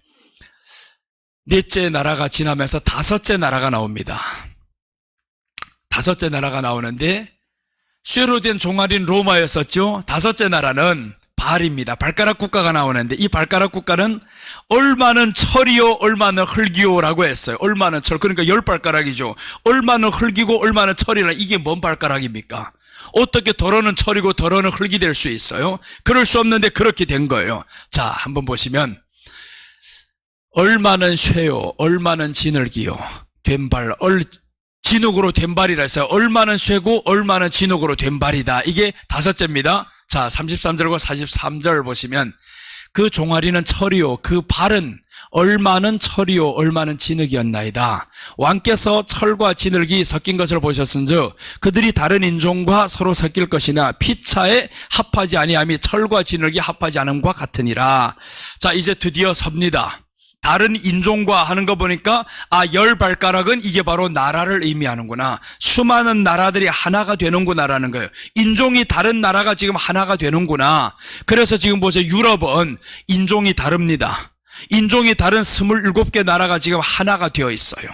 넷째 나라가 지나면서 다섯째 나라가 나옵니다. 다섯째 나라가 나오는데, 쇠로 된 종아리는 로마였었죠. 다섯째 나라는 발입니다. 발가락 국가가 나오는데, 이 발가락 국가는 얼마는 철이요 얼마는 흙이요라고 했어요. 얼마는 철, 그러니까 10발가락이죠. 얼마는 흙이고 얼마는 철이라, 이게 뭔 발가락입니까? 어떻게 덜어는 철이고 덜어는 흙이 될 수 있어요? 그럴 수 없는데 그렇게 된 거예요. 자, 한번 보시면 얼마는 쇠요 얼마는 진흙이요 된발, 진흙으로 된 발이라 해서 얼마는 쇠고 얼마는 진흙으로 된 발이다. 이게 다섯째입니다. 자, 33절과 43절 보시면, 그 종아리는 철이요 그 발은 얼마는 철이요 얼마는 진흙이었나이다. 왕께서 철과 진흙이 섞인 것을 보셨은즉 그들이 다른 인종과 서로 섞일 것이나 피차에 합하지 아니함이 철과 진흙이 합하지 않음과 같으니라. 자, 이제 드디어 섭니다. 다른 인종과 하는 거 보니까, 10발가락은 이게 바로 나라를 의미하는구나. 수많은 나라들이 하나가 되는구나라는 거예요. 인종이 다른 나라가 지금 하나가 되는구나. 그래서 지금 보세요. 유럽은 인종이 다릅니다. 인종이 다른 27개 나라가 지금 하나가 되어 있어요.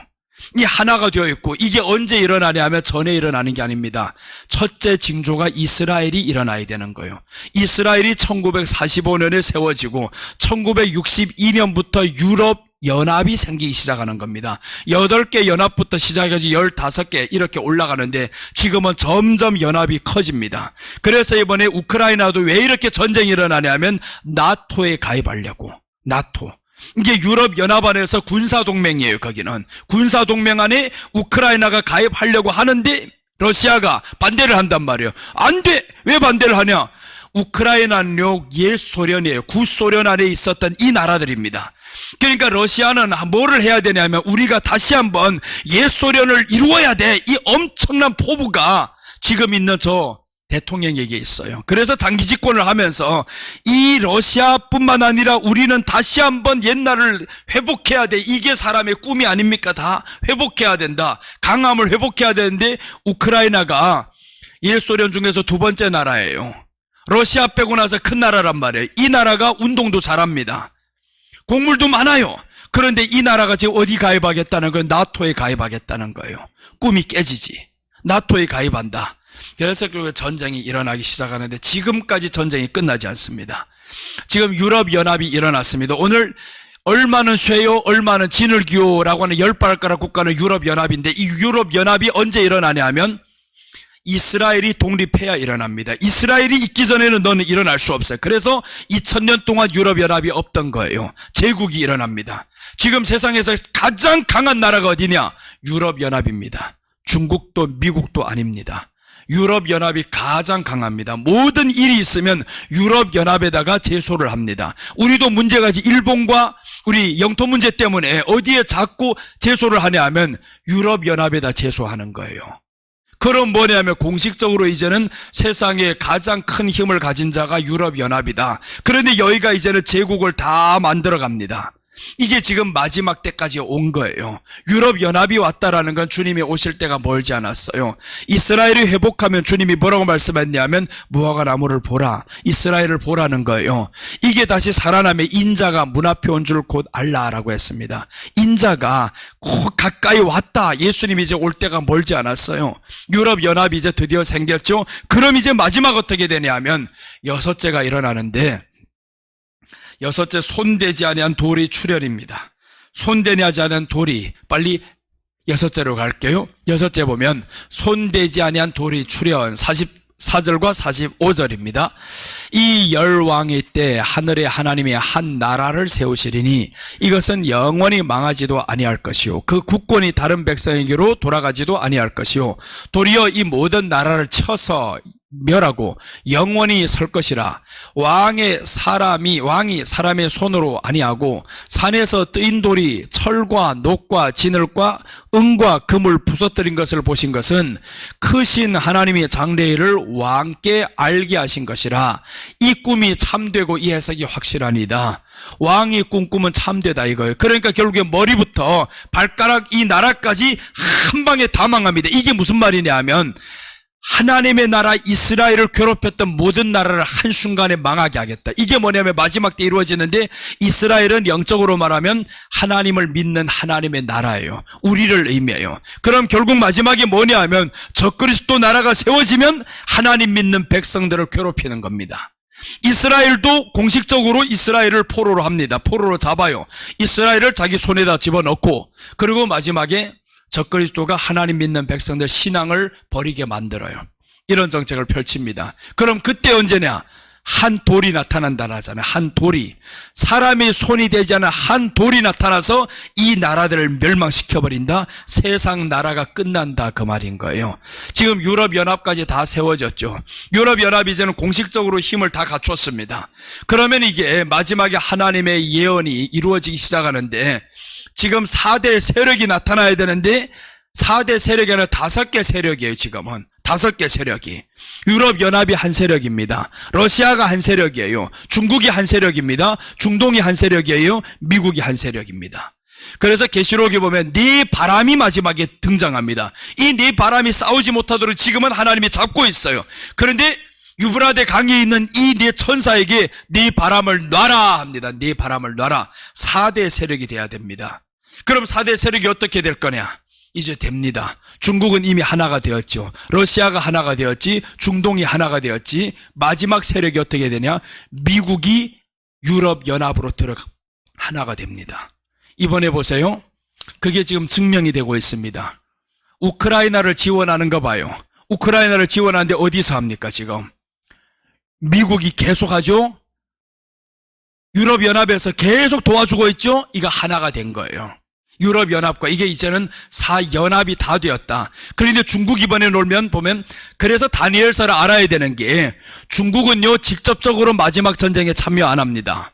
이 하나가 되어 있고, 이게 언제 일어나냐 하면 전에 일어나는 게 아닙니다. 첫째 징조가 이스라엘이 일어나야 되는 거예요. 이스라엘이 1945년에 세워지고 1962년부터 유럽 연합이 생기기 시작하는 겁니다. 8개 연합부터 시작해서 15개 이렇게 올라가는데, 지금은 점점 연합이 커집니다. 그래서 이번에 우크라이나도 왜 이렇게 전쟁이 일어나냐면 나토에 가입하려고. 나토, 이게 유럽 연합 안에서 군사동맹이에요. 거기는 군사동맹 안에 우크라이나가 가입하려고 하는데 러시아가 반대를 한단 말이에요. 안 돼! 왜 반대를 하냐? 우크라이나는요, 옛 소련이에요. 구소련 안에 있었던 이 나라들입니다. 그러니까 러시아는 뭐를 해야 되냐면 우리가 다시 한번 옛 소련을 이루어야 돼. 이 엄청난 포부가 지금 있는 저 대통령에게 있어요. 그래서 장기 집권을 하면서 이 러시아뿐만 아니라 우리는 다시 한번 옛날을 회복해야 돼. 이게 사람의 꿈이 아닙니까? 다 회복해야 된다. 강함을 회복해야 되는데 우크라이나가 옛 소련 중에서 두 번째 나라예요. 러시아 빼고 나서 큰 나라란 말이에요. 이 나라가 운동도 잘합니다. 곡물도 많아요. 그런데 이 나라가 지금 어디 가입하겠다는 건 나토에 가입하겠다는 거예요. 꿈이 깨지지. 나토에 가입한다. 그래서 그 전쟁이 일어나기 시작하는데 지금까지 전쟁이 끝나지 않습니다. 지금 유럽연합이 일어났습니다. 오늘 얼마는 쇠요, 얼마는 진을 기요라고 하는 10발가락 국가는 유럽연합인데 이 유럽연합이 언제 일어나냐면 이스라엘이 독립해야 일어납니다. 이스라엘이 있기 전에는 너는 일어날 수 없어요. 그래서 2000년 동안 유럽연합이 없던 거예요. 제국이 일어납니다. 지금 세상에서 가장 강한 나라가 어디냐? 유럽연합입니다. 중국도 미국도 아닙니다. 유럽연합이 가장 강합니다. 모든 일이 있으면 유럽연합에다가 제소를 합니다. 우리도 문제가 일본과 우리 영토 문제 때문에 어디에 자꾸 제소를 하냐 하면 유럽연합에다 제소하는 거예요. 그럼 뭐냐면 공식적으로 이제는 세상에 가장 큰 힘을 가진 자가 유럽연합이다. 그런데 여기가 이제는 제국을 다 만들어 갑니다. 이게 지금 마지막 때까지 온 거예요. 유럽연합이 왔다라는 건 주님이 오실 때가 멀지 않았어요. 이스라엘이 회복하면 주님이 뭐라고 말씀했냐면 무화과 나무를 보라. 이스라엘을 보라는 거예요. 이게 다시 살아남의 인자가 문 앞에 온 줄 곧 알라라고 했습니다. 인자가 곧 가까이 왔다. 예수님이 이제 올 때가 멀지 않았어요. 유럽연합이 이제 드디어 생겼죠. 그럼 이제 마지막 어떻게 되냐면 여섯째가 일어나는데 여섯째 손대지 아니한 돌이 출현입니다. 손대지 아니한 돌이 빨리 여섯째로 갈게요. 여섯째 보면 손대지 아니한 돌이 출현 44절과 45절입니다. 이 열왕의 때 하늘에 하나님의 한 나라를 세우시리니 이것은 영원히 망하지도 아니할 것이요 그 국권이 다른 백성에게로 돌아가지도 아니할 것이요 도리어 이 모든 나라를 쳐서 멸하고 영원히 설 것이라. 왕이 사람의 손으로 아니하고 산에서 뜨인 돌이 철과 녹과 진흙과 은과 금을 부서뜨린 것을 보신 것은 크신 하나님의 장래일을 왕께 알게 하신 것이라. 이 꿈이 참되고 이 해석이 확실하니다. 왕이 꿈꾸면 참되다 이거예요. 그러니까 결국에 머리부터 발가락 이 나라까지 한 방에 다 망합니다. 이게 무슨 말이냐 하면 하나님의 나라 이스라엘을 괴롭혔던 모든 나라를 한순간에 망하게 하겠다. 이게 뭐냐면 마지막 때 이루어지는데 이스라엘은 영적으로 말하면 하나님을 믿는 하나님의 나라예요. 우리를 의미해요. 그럼 결국 마지막에 뭐냐 하면 적그리스도 나라가 세워지면 하나님 믿는 백성들을 괴롭히는 겁니다. 이스라엘도 공식적으로 이스라엘을 포로로 합니다. 포로로 잡아요. 이스라엘을 자기 손에다 집어넣고 그리고 마지막에 적그리스도가 하나님 믿는 백성들 신앙을 버리게 만들어요. 이런 정책을 펼칩니다. 그럼 그때 언제냐? 한 돌이 나타난다는 하잖아요. 한 돌이. 사람의 손이 되지 않은 한 돌이 나타나서 이 나라들을 멸망시켜버린다. 세상 나라가 끝난다 그 말인 거예요. 지금 유럽연합까지 다 세워졌죠. 유럽연합이 이제는 공식적으로 힘을 다 갖췄습니다. 그러면 이게 마지막에 하나님의 예언이 이루어지기 시작하는데 지금 4대 세력이 나타나야 되는데 4대 세력이 아니라 5개 세력이에요. 지금은 5개 세력이. 유럽연합이 한 세력입니다. 러시아가 한 세력이에요. 중국이 한 세력입니다. 중동이 한 세력이에요. 미국이 한 세력입니다. 그래서 계시록에 보면 네 바람이 마지막에 등장합니다. 이 네 바람이 싸우지 못하도록 지금은 하나님이 잡고 있어요. 그런데 유브라데 강에 있는 이 네 천사에게 네 바람을 놔라 합니다. 네 바람을 놔라. 4대 세력이 돼야 됩니다. 그럼 4대 세력이 어떻게 될 거냐? 이제 됩니다. 중국은 이미 하나가 되었죠. 러시아가 하나가 되었지. 중동이 하나가 되었지. 마지막 세력이 어떻게 되냐? 미국이 유럽연합으로 들어가 하나가 됩니다. 이번에 보세요. 그게 지금 증명이 되고 있습니다. 우크라이나를 지원하는 거 봐요. 우크라이나를 지원하는데 어디서 합니까 지금? 미국이 계속하죠. 유럽연합에서 계속 도와주고 있죠. 이거 하나가 된 거예요. 유럽연합과 이게 이제는 4연합이 다 되었다. 그런데 중국 이번에 놀면 보면 그래서 다니엘서를 알아야 되는 게 중국은요 직접적으로 마지막 전쟁에 참여 안 합니다.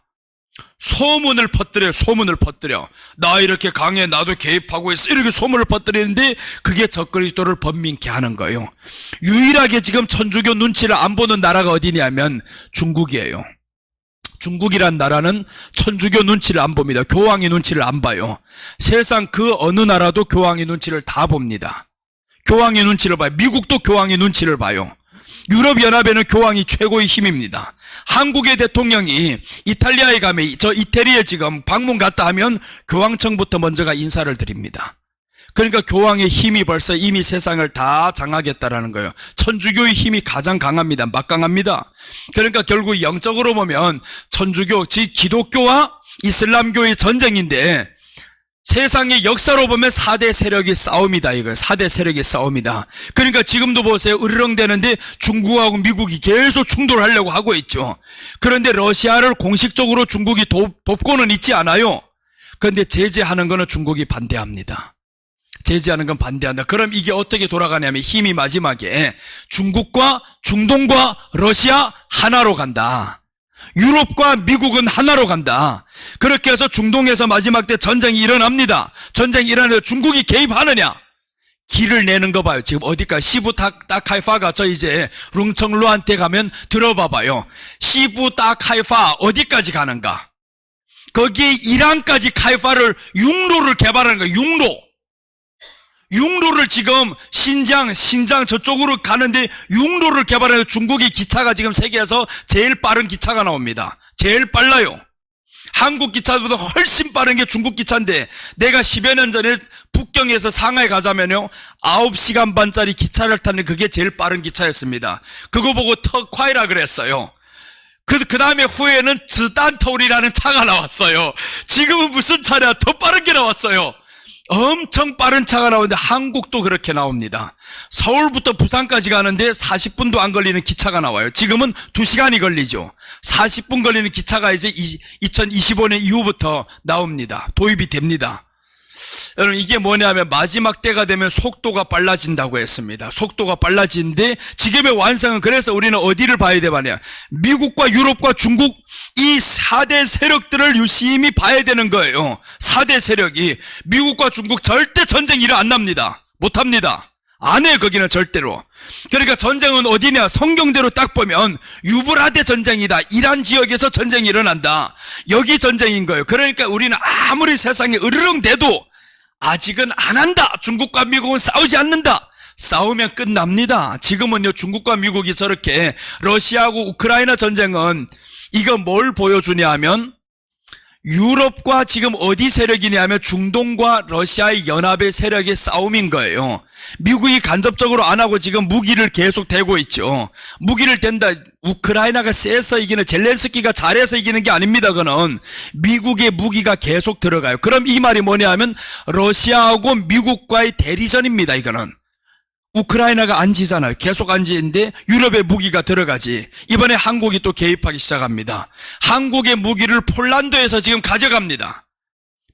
소문을 퍼뜨려요. 소문을 퍼뜨려. 나 이렇게 강해 나도 개입하고 있어 이렇게 소문을 퍼뜨리는데 그게 적그리스도를 번민케 하는 거예요. 유일하게 지금 천주교 눈치를 안 보는 나라가 어디냐면 중국이에요. 중국이란 나라는 천주교 눈치를 안 봅니다. 교황의 눈치를 안 봐요. 세상 그 어느 나라도 교황의 눈치를 다 봅니다. 교황의 눈치를 봐요. 미국도 교황의 눈치를 봐요. 유럽연합에는 교황이 최고의 힘입니다. 한국의 대통령이 이탈리아에 가면 저 이태리에 지금 방문 갔다 하면 교황청부터 먼저가 인사를 드립니다. 그러니까 교황의 힘이 벌써 이미 세상을 다 장악했다라는 거예요. 천주교의 힘이 가장 강합니다. 막강합니다. 그러니까 결국 영적으로 보면 천주교, 즉 기독교와 이슬람교의 전쟁인데 세상의 역사로 보면 4대 세력의 싸움이다 이거예요. 4대 세력의 싸움이다. 그러니까 지금도 보세요. 으르렁대는데 중국하고 미국이 계속 충돌하려고 하고 있죠. 그런데 러시아를 공식적으로 중국이 돕고는 있지 않아요. 그런데 제재하는 거는 중국이 반대합니다. 제재하는 건 반대한다. 그럼 이게 어떻게 돌아가냐면 힘이 마지막에 중국과 중동과 러시아 하나로 간다. 유럽과 미국은 하나로 간다. 그렇게 해서 중동에서 마지막 때 전쟁이 일어납니다. 전쟁이 일어나서 중국이 개입하느냐? 길을 내는 거 봐요. 지금 어디까 시부 다카이파가 저 이제 룽청루한테 가면 들어봐봐요. 시부 다카이파 어디까지 가는가? 거기에 이란까지 카이파를 육로를 개발하는 거예요. 육로를 지금 신장 저쪽으로 가는데 육로를 개발해서 중국의 기차가 지금 세계에서 제일 빠른 기차가 나옵니다. 제일 빨라요. 한국 기차보다 훨씬 빠른 게 중국 기차인데 내가 10여 년 전에 북경에서 상하이 가자면요 9시간 반짜리 기차를 탔는데 그게 제일 빠른 기차였습니다. 그거 보고 터콰이라 그랬어요. 그 다음에 후에는 즈단터울이라는 차가 나왔어요. 지금은 무슨 차냐? 더 빠른 게 나왔어요. 엄청 빠른 차가 나오는데 한국도 그렇게 나옵니다. 서울부터 부산까지 가는데 40분도 안 걸리는 기차가 나와요. 지금은 2시간이 걸리죠. 40분 걸리는 기차가 이제 2025년 이후부터 나옵니다. 도입이 됩니다. 여러분 이게 뭐냐면 마지막 때가 되면 속도가 빨라진다고 했습니다. 속도가 빨라지는데 지금의 완성은 그래서 우리는 어디를 봐야 되느냐? 미국과 유럽과 중국 이 4대 세력들을 유심히 봐야 되는 거예요. 4대 세력이 미국과 중국 절대 전쟁 일어 안 납니다. 못합니다. 안 해요 거기는 절대로. 그러니까 전쟁은 어디냐? 성경대로 딱 보면 유브라데 전쟁이다. 이란 지역에서 전쟁이 일어난다. 여기 전쟁인 거예요. 그러니까 우리는 아무리 세상에 으르렁대도 아직은 안 한다. 중국과 미국은 싸우지 않는다. 싸우면 끝납니다. 지금은요 중국과 미국이 저렇게 러시아하고 우크라이나 전쟁은 이거 뭘 보여주냐 하면 유럽과 지금 어디 세력이냐 하면 중동과 러시아의 연합의 세력의 싸움인 거예요. 미국이 간접적으로 안 하고 지금 무기를 계속 대고 있죠. 무기를 댄다. 우크라이나가 세서 이기는, 젤렌스키가 잘해서 이기는 게 아닙니다. 그거는 미국의 무기가 계속 들어가요. 그럼 이 말이 뭐냐 하면 러시아하고 미국과의 대리전입니다. 이거는 우크라이나가 안 지잖아요. 계속 안 지는데 유럽의 무기가 들어가지. 이번에 한국이 또 개입하기 시작합니다. 한국의 무기를 폴란드에서 지금 가져갑니다.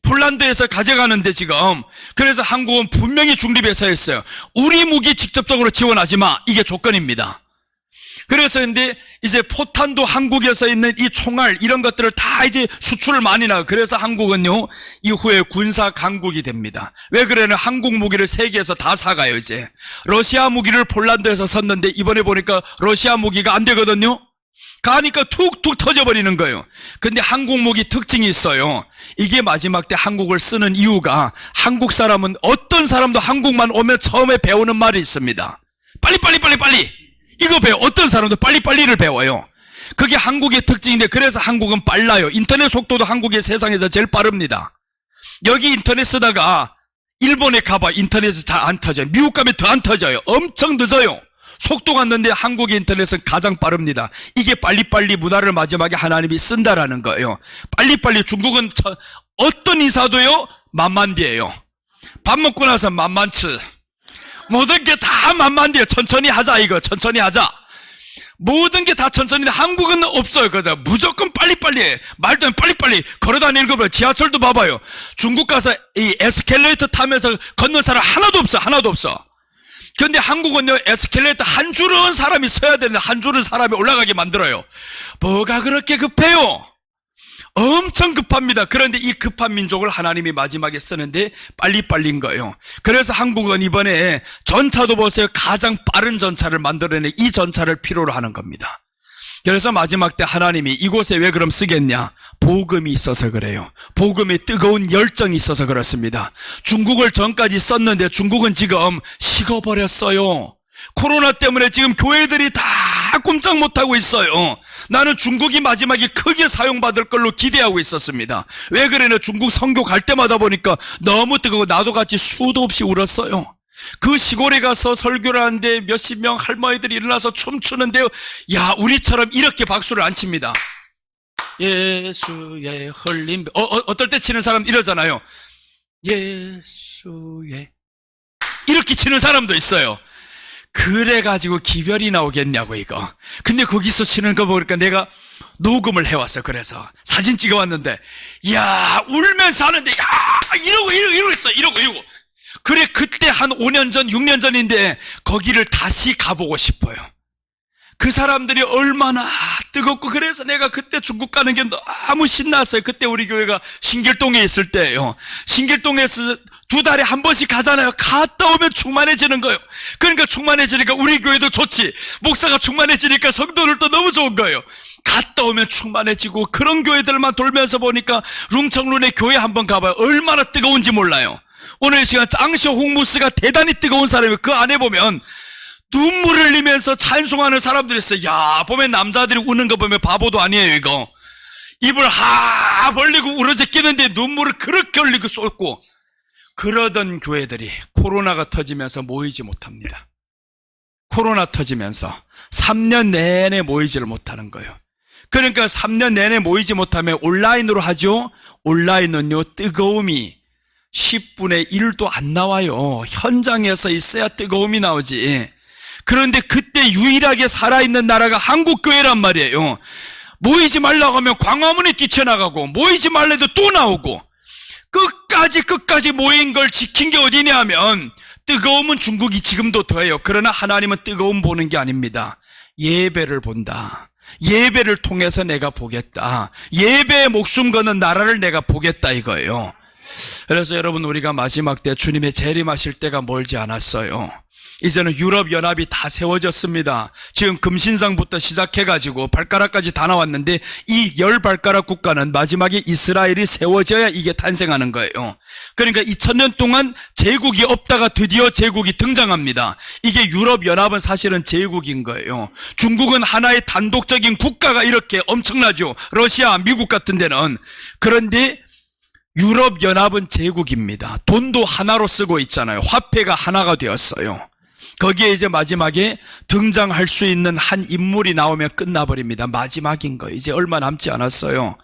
폴란드에서 가져가는데 지금 그래서 한국은 분명히 중립에 서 있어요. 우리 무기 직접적으로 지원하지 마. 이게 조건입니다. 그래서 근데 이제 포탄도 한국에서 있는 이 총알 이런 것들을 다 이제 수출을 많이 나가. 그래서 한국은요 이후에 군사 강국이 됩니다. 왜 그래요? 한국 무기를 세계에서 다 사가요. 이제 러시아 무기를 폴란드에서 샀는데 이번에 보니까 러시아 무기가 안 되거든요. 가니까 툭툭 터져버리는 거예요. 근데 한국 무기 특징이 있어요. 이게 마지막 때 한국을 쓰는 이유가 한국 사람은 어떤 사람도 한국만 오면 처음에 배우는 말이 있습니다. 빨리 이거 배워. 어떤 사람도 빨리를 배워요. 그게 한국의 특징인데 그래서 한국은 빨라요. 인터넷 속도도 한국의 세상에서 제일 빠릅니다. 여기 인터넷 쓰다가 일본에 가봐. 인터넷이 잘 안 터져요. 미국 가면 더 안 터져요. 엄청 늦어요. 속도가 늦는데 한국의 인터넷은 가장 빠릅니다. 이게 빨리빨리 문화를 마지막에 하나님이 쓴다라는 거예요. 빨리빨리. 중국은 어떤 인사도요 만만디예요. 밥 먹고 나서 만만치. 모든 게 다 만만디예요. 천천히 하자. 이거 천천히 하자. 모든 게 다 천천히. 한국은 없어요. 그러다 무조건 빨리빨리 해. 말도 안 빨리빨리 걸어다니는 거 봐요. 지하철도 봐봐요. 중국 가서 이 에스컬레이터 타면서 걷는 사람 하나도 없어. 하나도 없어. 근데 한국은요, 에스컬레이터 한 줄은 사람이 서야 되는데 한 줄은 사람이 올라가게 만들어요. 뭐가 그렇게 급해요? 엄청 급합니다. 그런데 이 급한 민족을 하나님이 마지막에 쓰는데 빨리빨리인 거예요. 그래서 한국은 이번에 전차도 보세요. 가장 빠른 전차를 만들어내 이 전차를 필요로 하는 겁니다. 그래서 마지막 때 하나님이 이곳에 왜 그럼 쓰겠냐? 복음이 있어서 그래요. 복음의 뜨거운 열정이 있어서 그렇습니다. 중국을 전까지 썼는데 중국은 지금 식어버렸어요. 코로나 때문에 지금 교회들이 다 꼼짝 못하고 있어요. 나는 중국이 마지막에 크게 사용받을 걸로 기대하고 있었습니다. 왜 그러냐? 중국 선교 갈 때마다 보니까 너무 뜨거워. 나도 같이 수도 없이 울었어요. 그 시골에 가서 설교를 하는데 몇십 명 할머니들이 일어나서 춤추는데요. 야, 우리처럼 이렇게 박수를 안 칩니다. 예수의 흘린 어떨 때 치는 사람 이러잖아요. 예수의 이렇게 치는 사람도 있어요. 그래가지고 기별이 나오겠냐고 이거. 근데 거기서 치는 거 보니까 내가 녹음을 해왔어. 그래서 사진 찍어왔는데 야, 울면서 하는데 야, 이러고 있어. 이러고 그래. 그때 한 5년 전 6년 전인데 거기를 다시 가보고 싶어요. 그 사람들이 얼마나 뜨겁고. 그래서 내가 그때 중국 가는 게 너무 신났어요. 그때 우리 교회가 신길동에 있을 때예요. 신길동에서 2달에 한 번씩 가잖아요. 갔다 오면 충만해지는 거예요. 그러니까 충만해지니까 우리 교회도 좋지. 목사가 충만해지니까 성도들도 너무 좋은 거예요. 갔다 오면 충만해지고. 그런 교회들만 돌면서 보니까 룽청룬에 교회 한번 가봐요. 얼마나 뜨거운지 몰라요. 오늘 시간 짱쇼 홍무스가 대단히 뜨거운 사람이에요. 그 안에 보면 눈물을 흘리면서 찬송하는 사람들이 있어요. 야, 보면 남자들이 우는 거 보면 바보도 아니에요 이거. 입을 하 벌리고 우러제끼는데 눈물을 그렇게 흘리고 쏟고. 그러던 교회들이 코로나가 터지면서 모이지 못합니다. 코로나 터지면서 3년 내내 모이지를 못하는 거예요. 그러니까 3년 내내 모이지 못하면 온라인으로 하죠. 온라인은요, 뜨거움이 10분의 1도 안 나와요. 현장에서 있어야 뜨거움이 나오지. 그런데 그때 유일하게 살아있는 나라가 한국교회란 말이에요. 모이지 말라고 하면 광화문에 뛰쳐나가고, 모이지 말래도 또 나오고, 끝까지 모인 걸 지킨 게 어디냐 하면, 뜨거움은 중국이 지금도 더해요. 그러나 하나님은 뜨거움 보는 게 아닙니다. 예배를 본다. 예배를 통해서 내가 보겠다. 예배에 목숨 거는 나라를 내가 보겠다 이거예요. 그래서 여러분, 우리가 마지막 때 주님의 재림하실 때가 멀지 않았어요. 이제는 유럽연합이 다 세워졌습니다. 지금 금신상부터 시작해가지고 발가락까지 다 나왔는데 이 10발가락 국가는 마지막에 이스라엘이 세워져야 이게 탄생하는 거예요. 그러니까 2000년 동안 제국이 없다가 드디어 제국이 등장합니다. 이게 유럽연합은 사실은 제국인 거예요. 중국은 하나의 단독적인 국가가 이렇게 엄청나죠. 러시아, 미국 같은 데는. 그런데 유럽연합은 제국입니다. 돈도 하나로 쓰고 있잖아요. 화폐가 하나가 되었어요. 거기에 이제 마지막에 등장할 수 있는 한 인물이 나오면 끝나버립니다. 마지막인 거예요. 이제 얼마 남지 않았어요.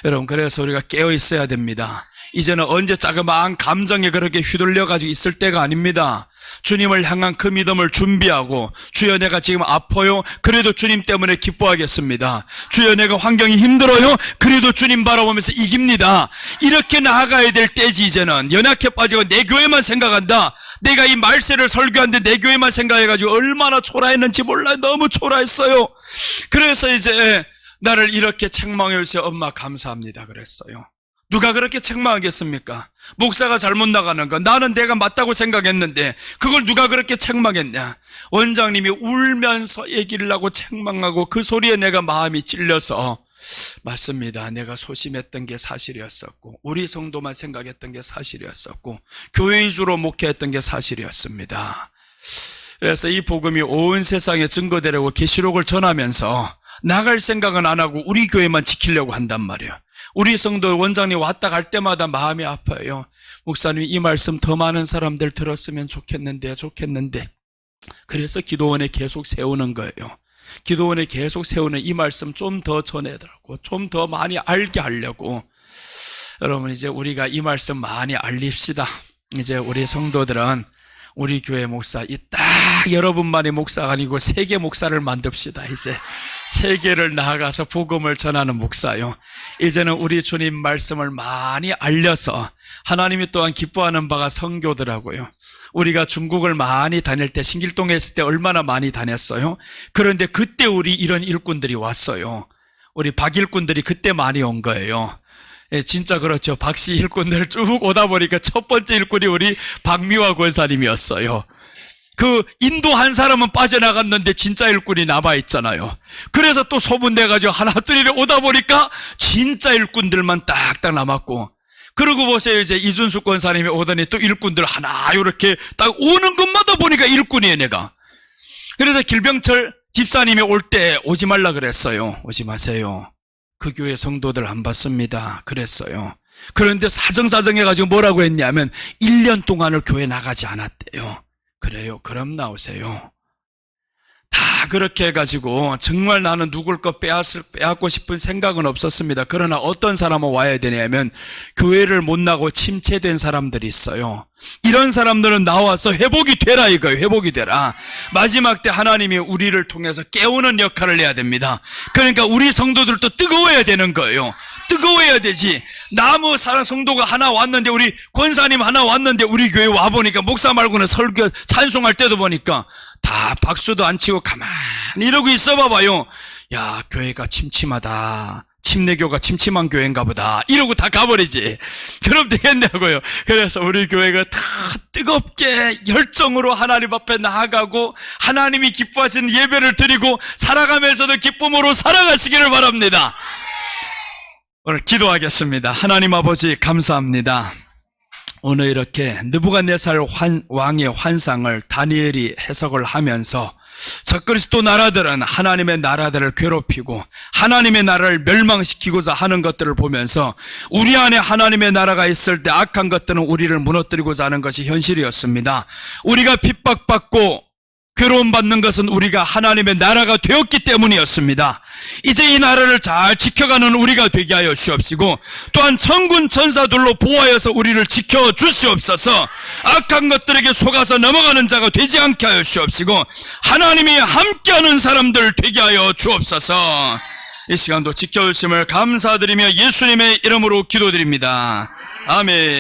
여러분, 그래서 우리가 깨어 있어야 됩니다. 이제는 언제 자그마한 감정에 그렇게 휘둘려가지고 있을 때가 아닙니다. 주님을 향한 그 믿음을 준비하고, 주여 내가 지금 아파요. 그래도 주님 때문에 기뻐하겠습니다. 주여 내가 환경이 힘들어요. 그래도 주님 바라보면서 이깁니다. 이렇게 나아가야 될 때지. 이제는 연약해 빠지고 내 교회만 생각한다. 내가 이 말세를 설교하는데 내 교회만 생각해가지고 얼마나 초라했는지 몰라요. 너무 초라했어요. 그래서 이제 나를 이렇게 책망해 주세요. 엄마 감사합니다 그랬어요. 누가 그렇게 책망하겠습니까? 목사가 잘못 나가는 거, 나는 내가 맞다고 생각했는데 그걸 누가 그렇게 책망했냐? 원장님이 울면서 얘기를 하고 책망하고, 그 소리에 내가 마음이 찔려서, 맞습니다. 내가 소심했던 게 사실이었었고, 우리 성도만 생각했던 게 사실이었었고, 교회 위주로 목회했던 게 사실이었습니다. 그래서 이 복음이 온 세상에 증거되려고 계시록을 전하면서 나갈 생각은 안 하고 우리 교회만 지키려고 한단 말이에요. 우리 성도 원장님 왔다 갈 때마다 마음이 아파요. 목사님, 이 말씀 더 많은 사람들 들었으면 좋겠는데. 그래서 기도원에 계속 세우는 거예요. 기도원에 계속 세우는 이 말씀 좀 더 전해달라고, 좀 더 많이 알게 하려고. 여러분, 이제 우리가 이 말씀 많이 알립시다. 이제 우리 성도들은 우리 교회 목사 이 딱 여러분만의 목사가 아니고 세계 목사를 만듭시다. 이제 세계를 나아가서 복음을 전하는 목사요. 이제는 우리 주님 말씀을 많이 알려서 하나님이 또한 기뻐하는 바가 선교더라고요. 우리가 중국을 많이 다닐 때, 신길동에 있을 때 얼마나 많이 다녔어요. 그런데 그때 우리 이런 일꾼들이 왔어요. 우리 박 일꾼들이 그때 많이 온 거예요. 예, 진짜 그렇죠. 박씨 일꾼들 쭉 오다 보니까 첫 번째 일꾼이 우리 박미화 권사님이었어요. 그 인도 한 사람은 빠져나갔는데 진짜 일꾼이 남아있잖아요. 그래서 또 소문내가지고 하나둘이 오다 보니까 진짜 일꾼들만 딱딱 남았고, 그러고 보세요. 이제 이준숙 권사님이 오더니 또 일꾼들 하나 이렇게 딱 오는 것마다 보니까 일꾼이에요, 내가. 그래서 길병철 집사님이 올 때 오지 말라 그랬어요. 오지 마세요. 그 교회 성도들 안 받습니다. 그랬어요. 그런데 사정사정해가지고 뭐라고 했냐면 1년 동안을 교회 나가지 않았대요. 그래요. 그럼 나오세요. 다 그렇게 해가지고 정말 나는 누굴 거 빼앗고 싶은 생각은 없었습니다. 그러나 어떤 사람은 와야 되냐면 교회를 못 나고 침체된 사람들이 있어요. 이런 사람들은 나와서 회복이 되라 이거예요. 회복이 되라. 마지막 때 하나님이 우리를 통해서 깨우는 역할을 해야 됩니다. 그러니까 우리 성도들도 뜨거워야 되는 거예요. 뜨거워야 되지. 나무 사랑 성도가 하나 왔는데, 우리 권사님 하나 왔는데 우리 교회 와보니까 목사 말고는 설교 찬송할 때도 보니까 다 박수도 안 치고 가만히 이러고 있어 봐봐요. 야, 교회가 침침하다. 침례교가 침침한 교회인가 보다. 이러고 다 가버리지. 그럼 되겠냐고요. 그래서 우리 교회가 다 뜨겁게 열정으로 하나님 앞에 나아가고 하나님이 기뻐하시는 예배를 드리고 살아가면서도 기쁨으로 살아가시기를 바랍니다. 오늘 기도하겠습니다. 하나님 아버지 감사합니다. 오늘 이렇게 느부갓네살 왕의 환상을 다니엘이 해석을 하면서 적그리스도 나라들은 하나님의 나라들을 괴롭히고 하나님의 나라를 멸망시키고자 하는 것들을 보면서 우리 안에 하나님의 나라가 있을 때 악한 것들은 우리를 무너뜨리고자 하는 것이 현실이었습니다. 우리가 핍박받고 괴로움받는 것은 우리가 하나님의 나라가 되었기 때문이었습니다. 이제 이 나라를 잘 지켜가는 우리가 되게 하여 주옵시고, 또한 천군 천사들로 보호하여서 우리를 지켜주시옵소서. 악한 것들에게 속아서 넘어가는 자가 되지 않게 하여 주옵시고, 하나님이 함께하는 사람들 되게 하여 주옵소서. 이 시간도 지켜주심을 감사드리며 예수님의 이름으로 기도드립니다. 아멘.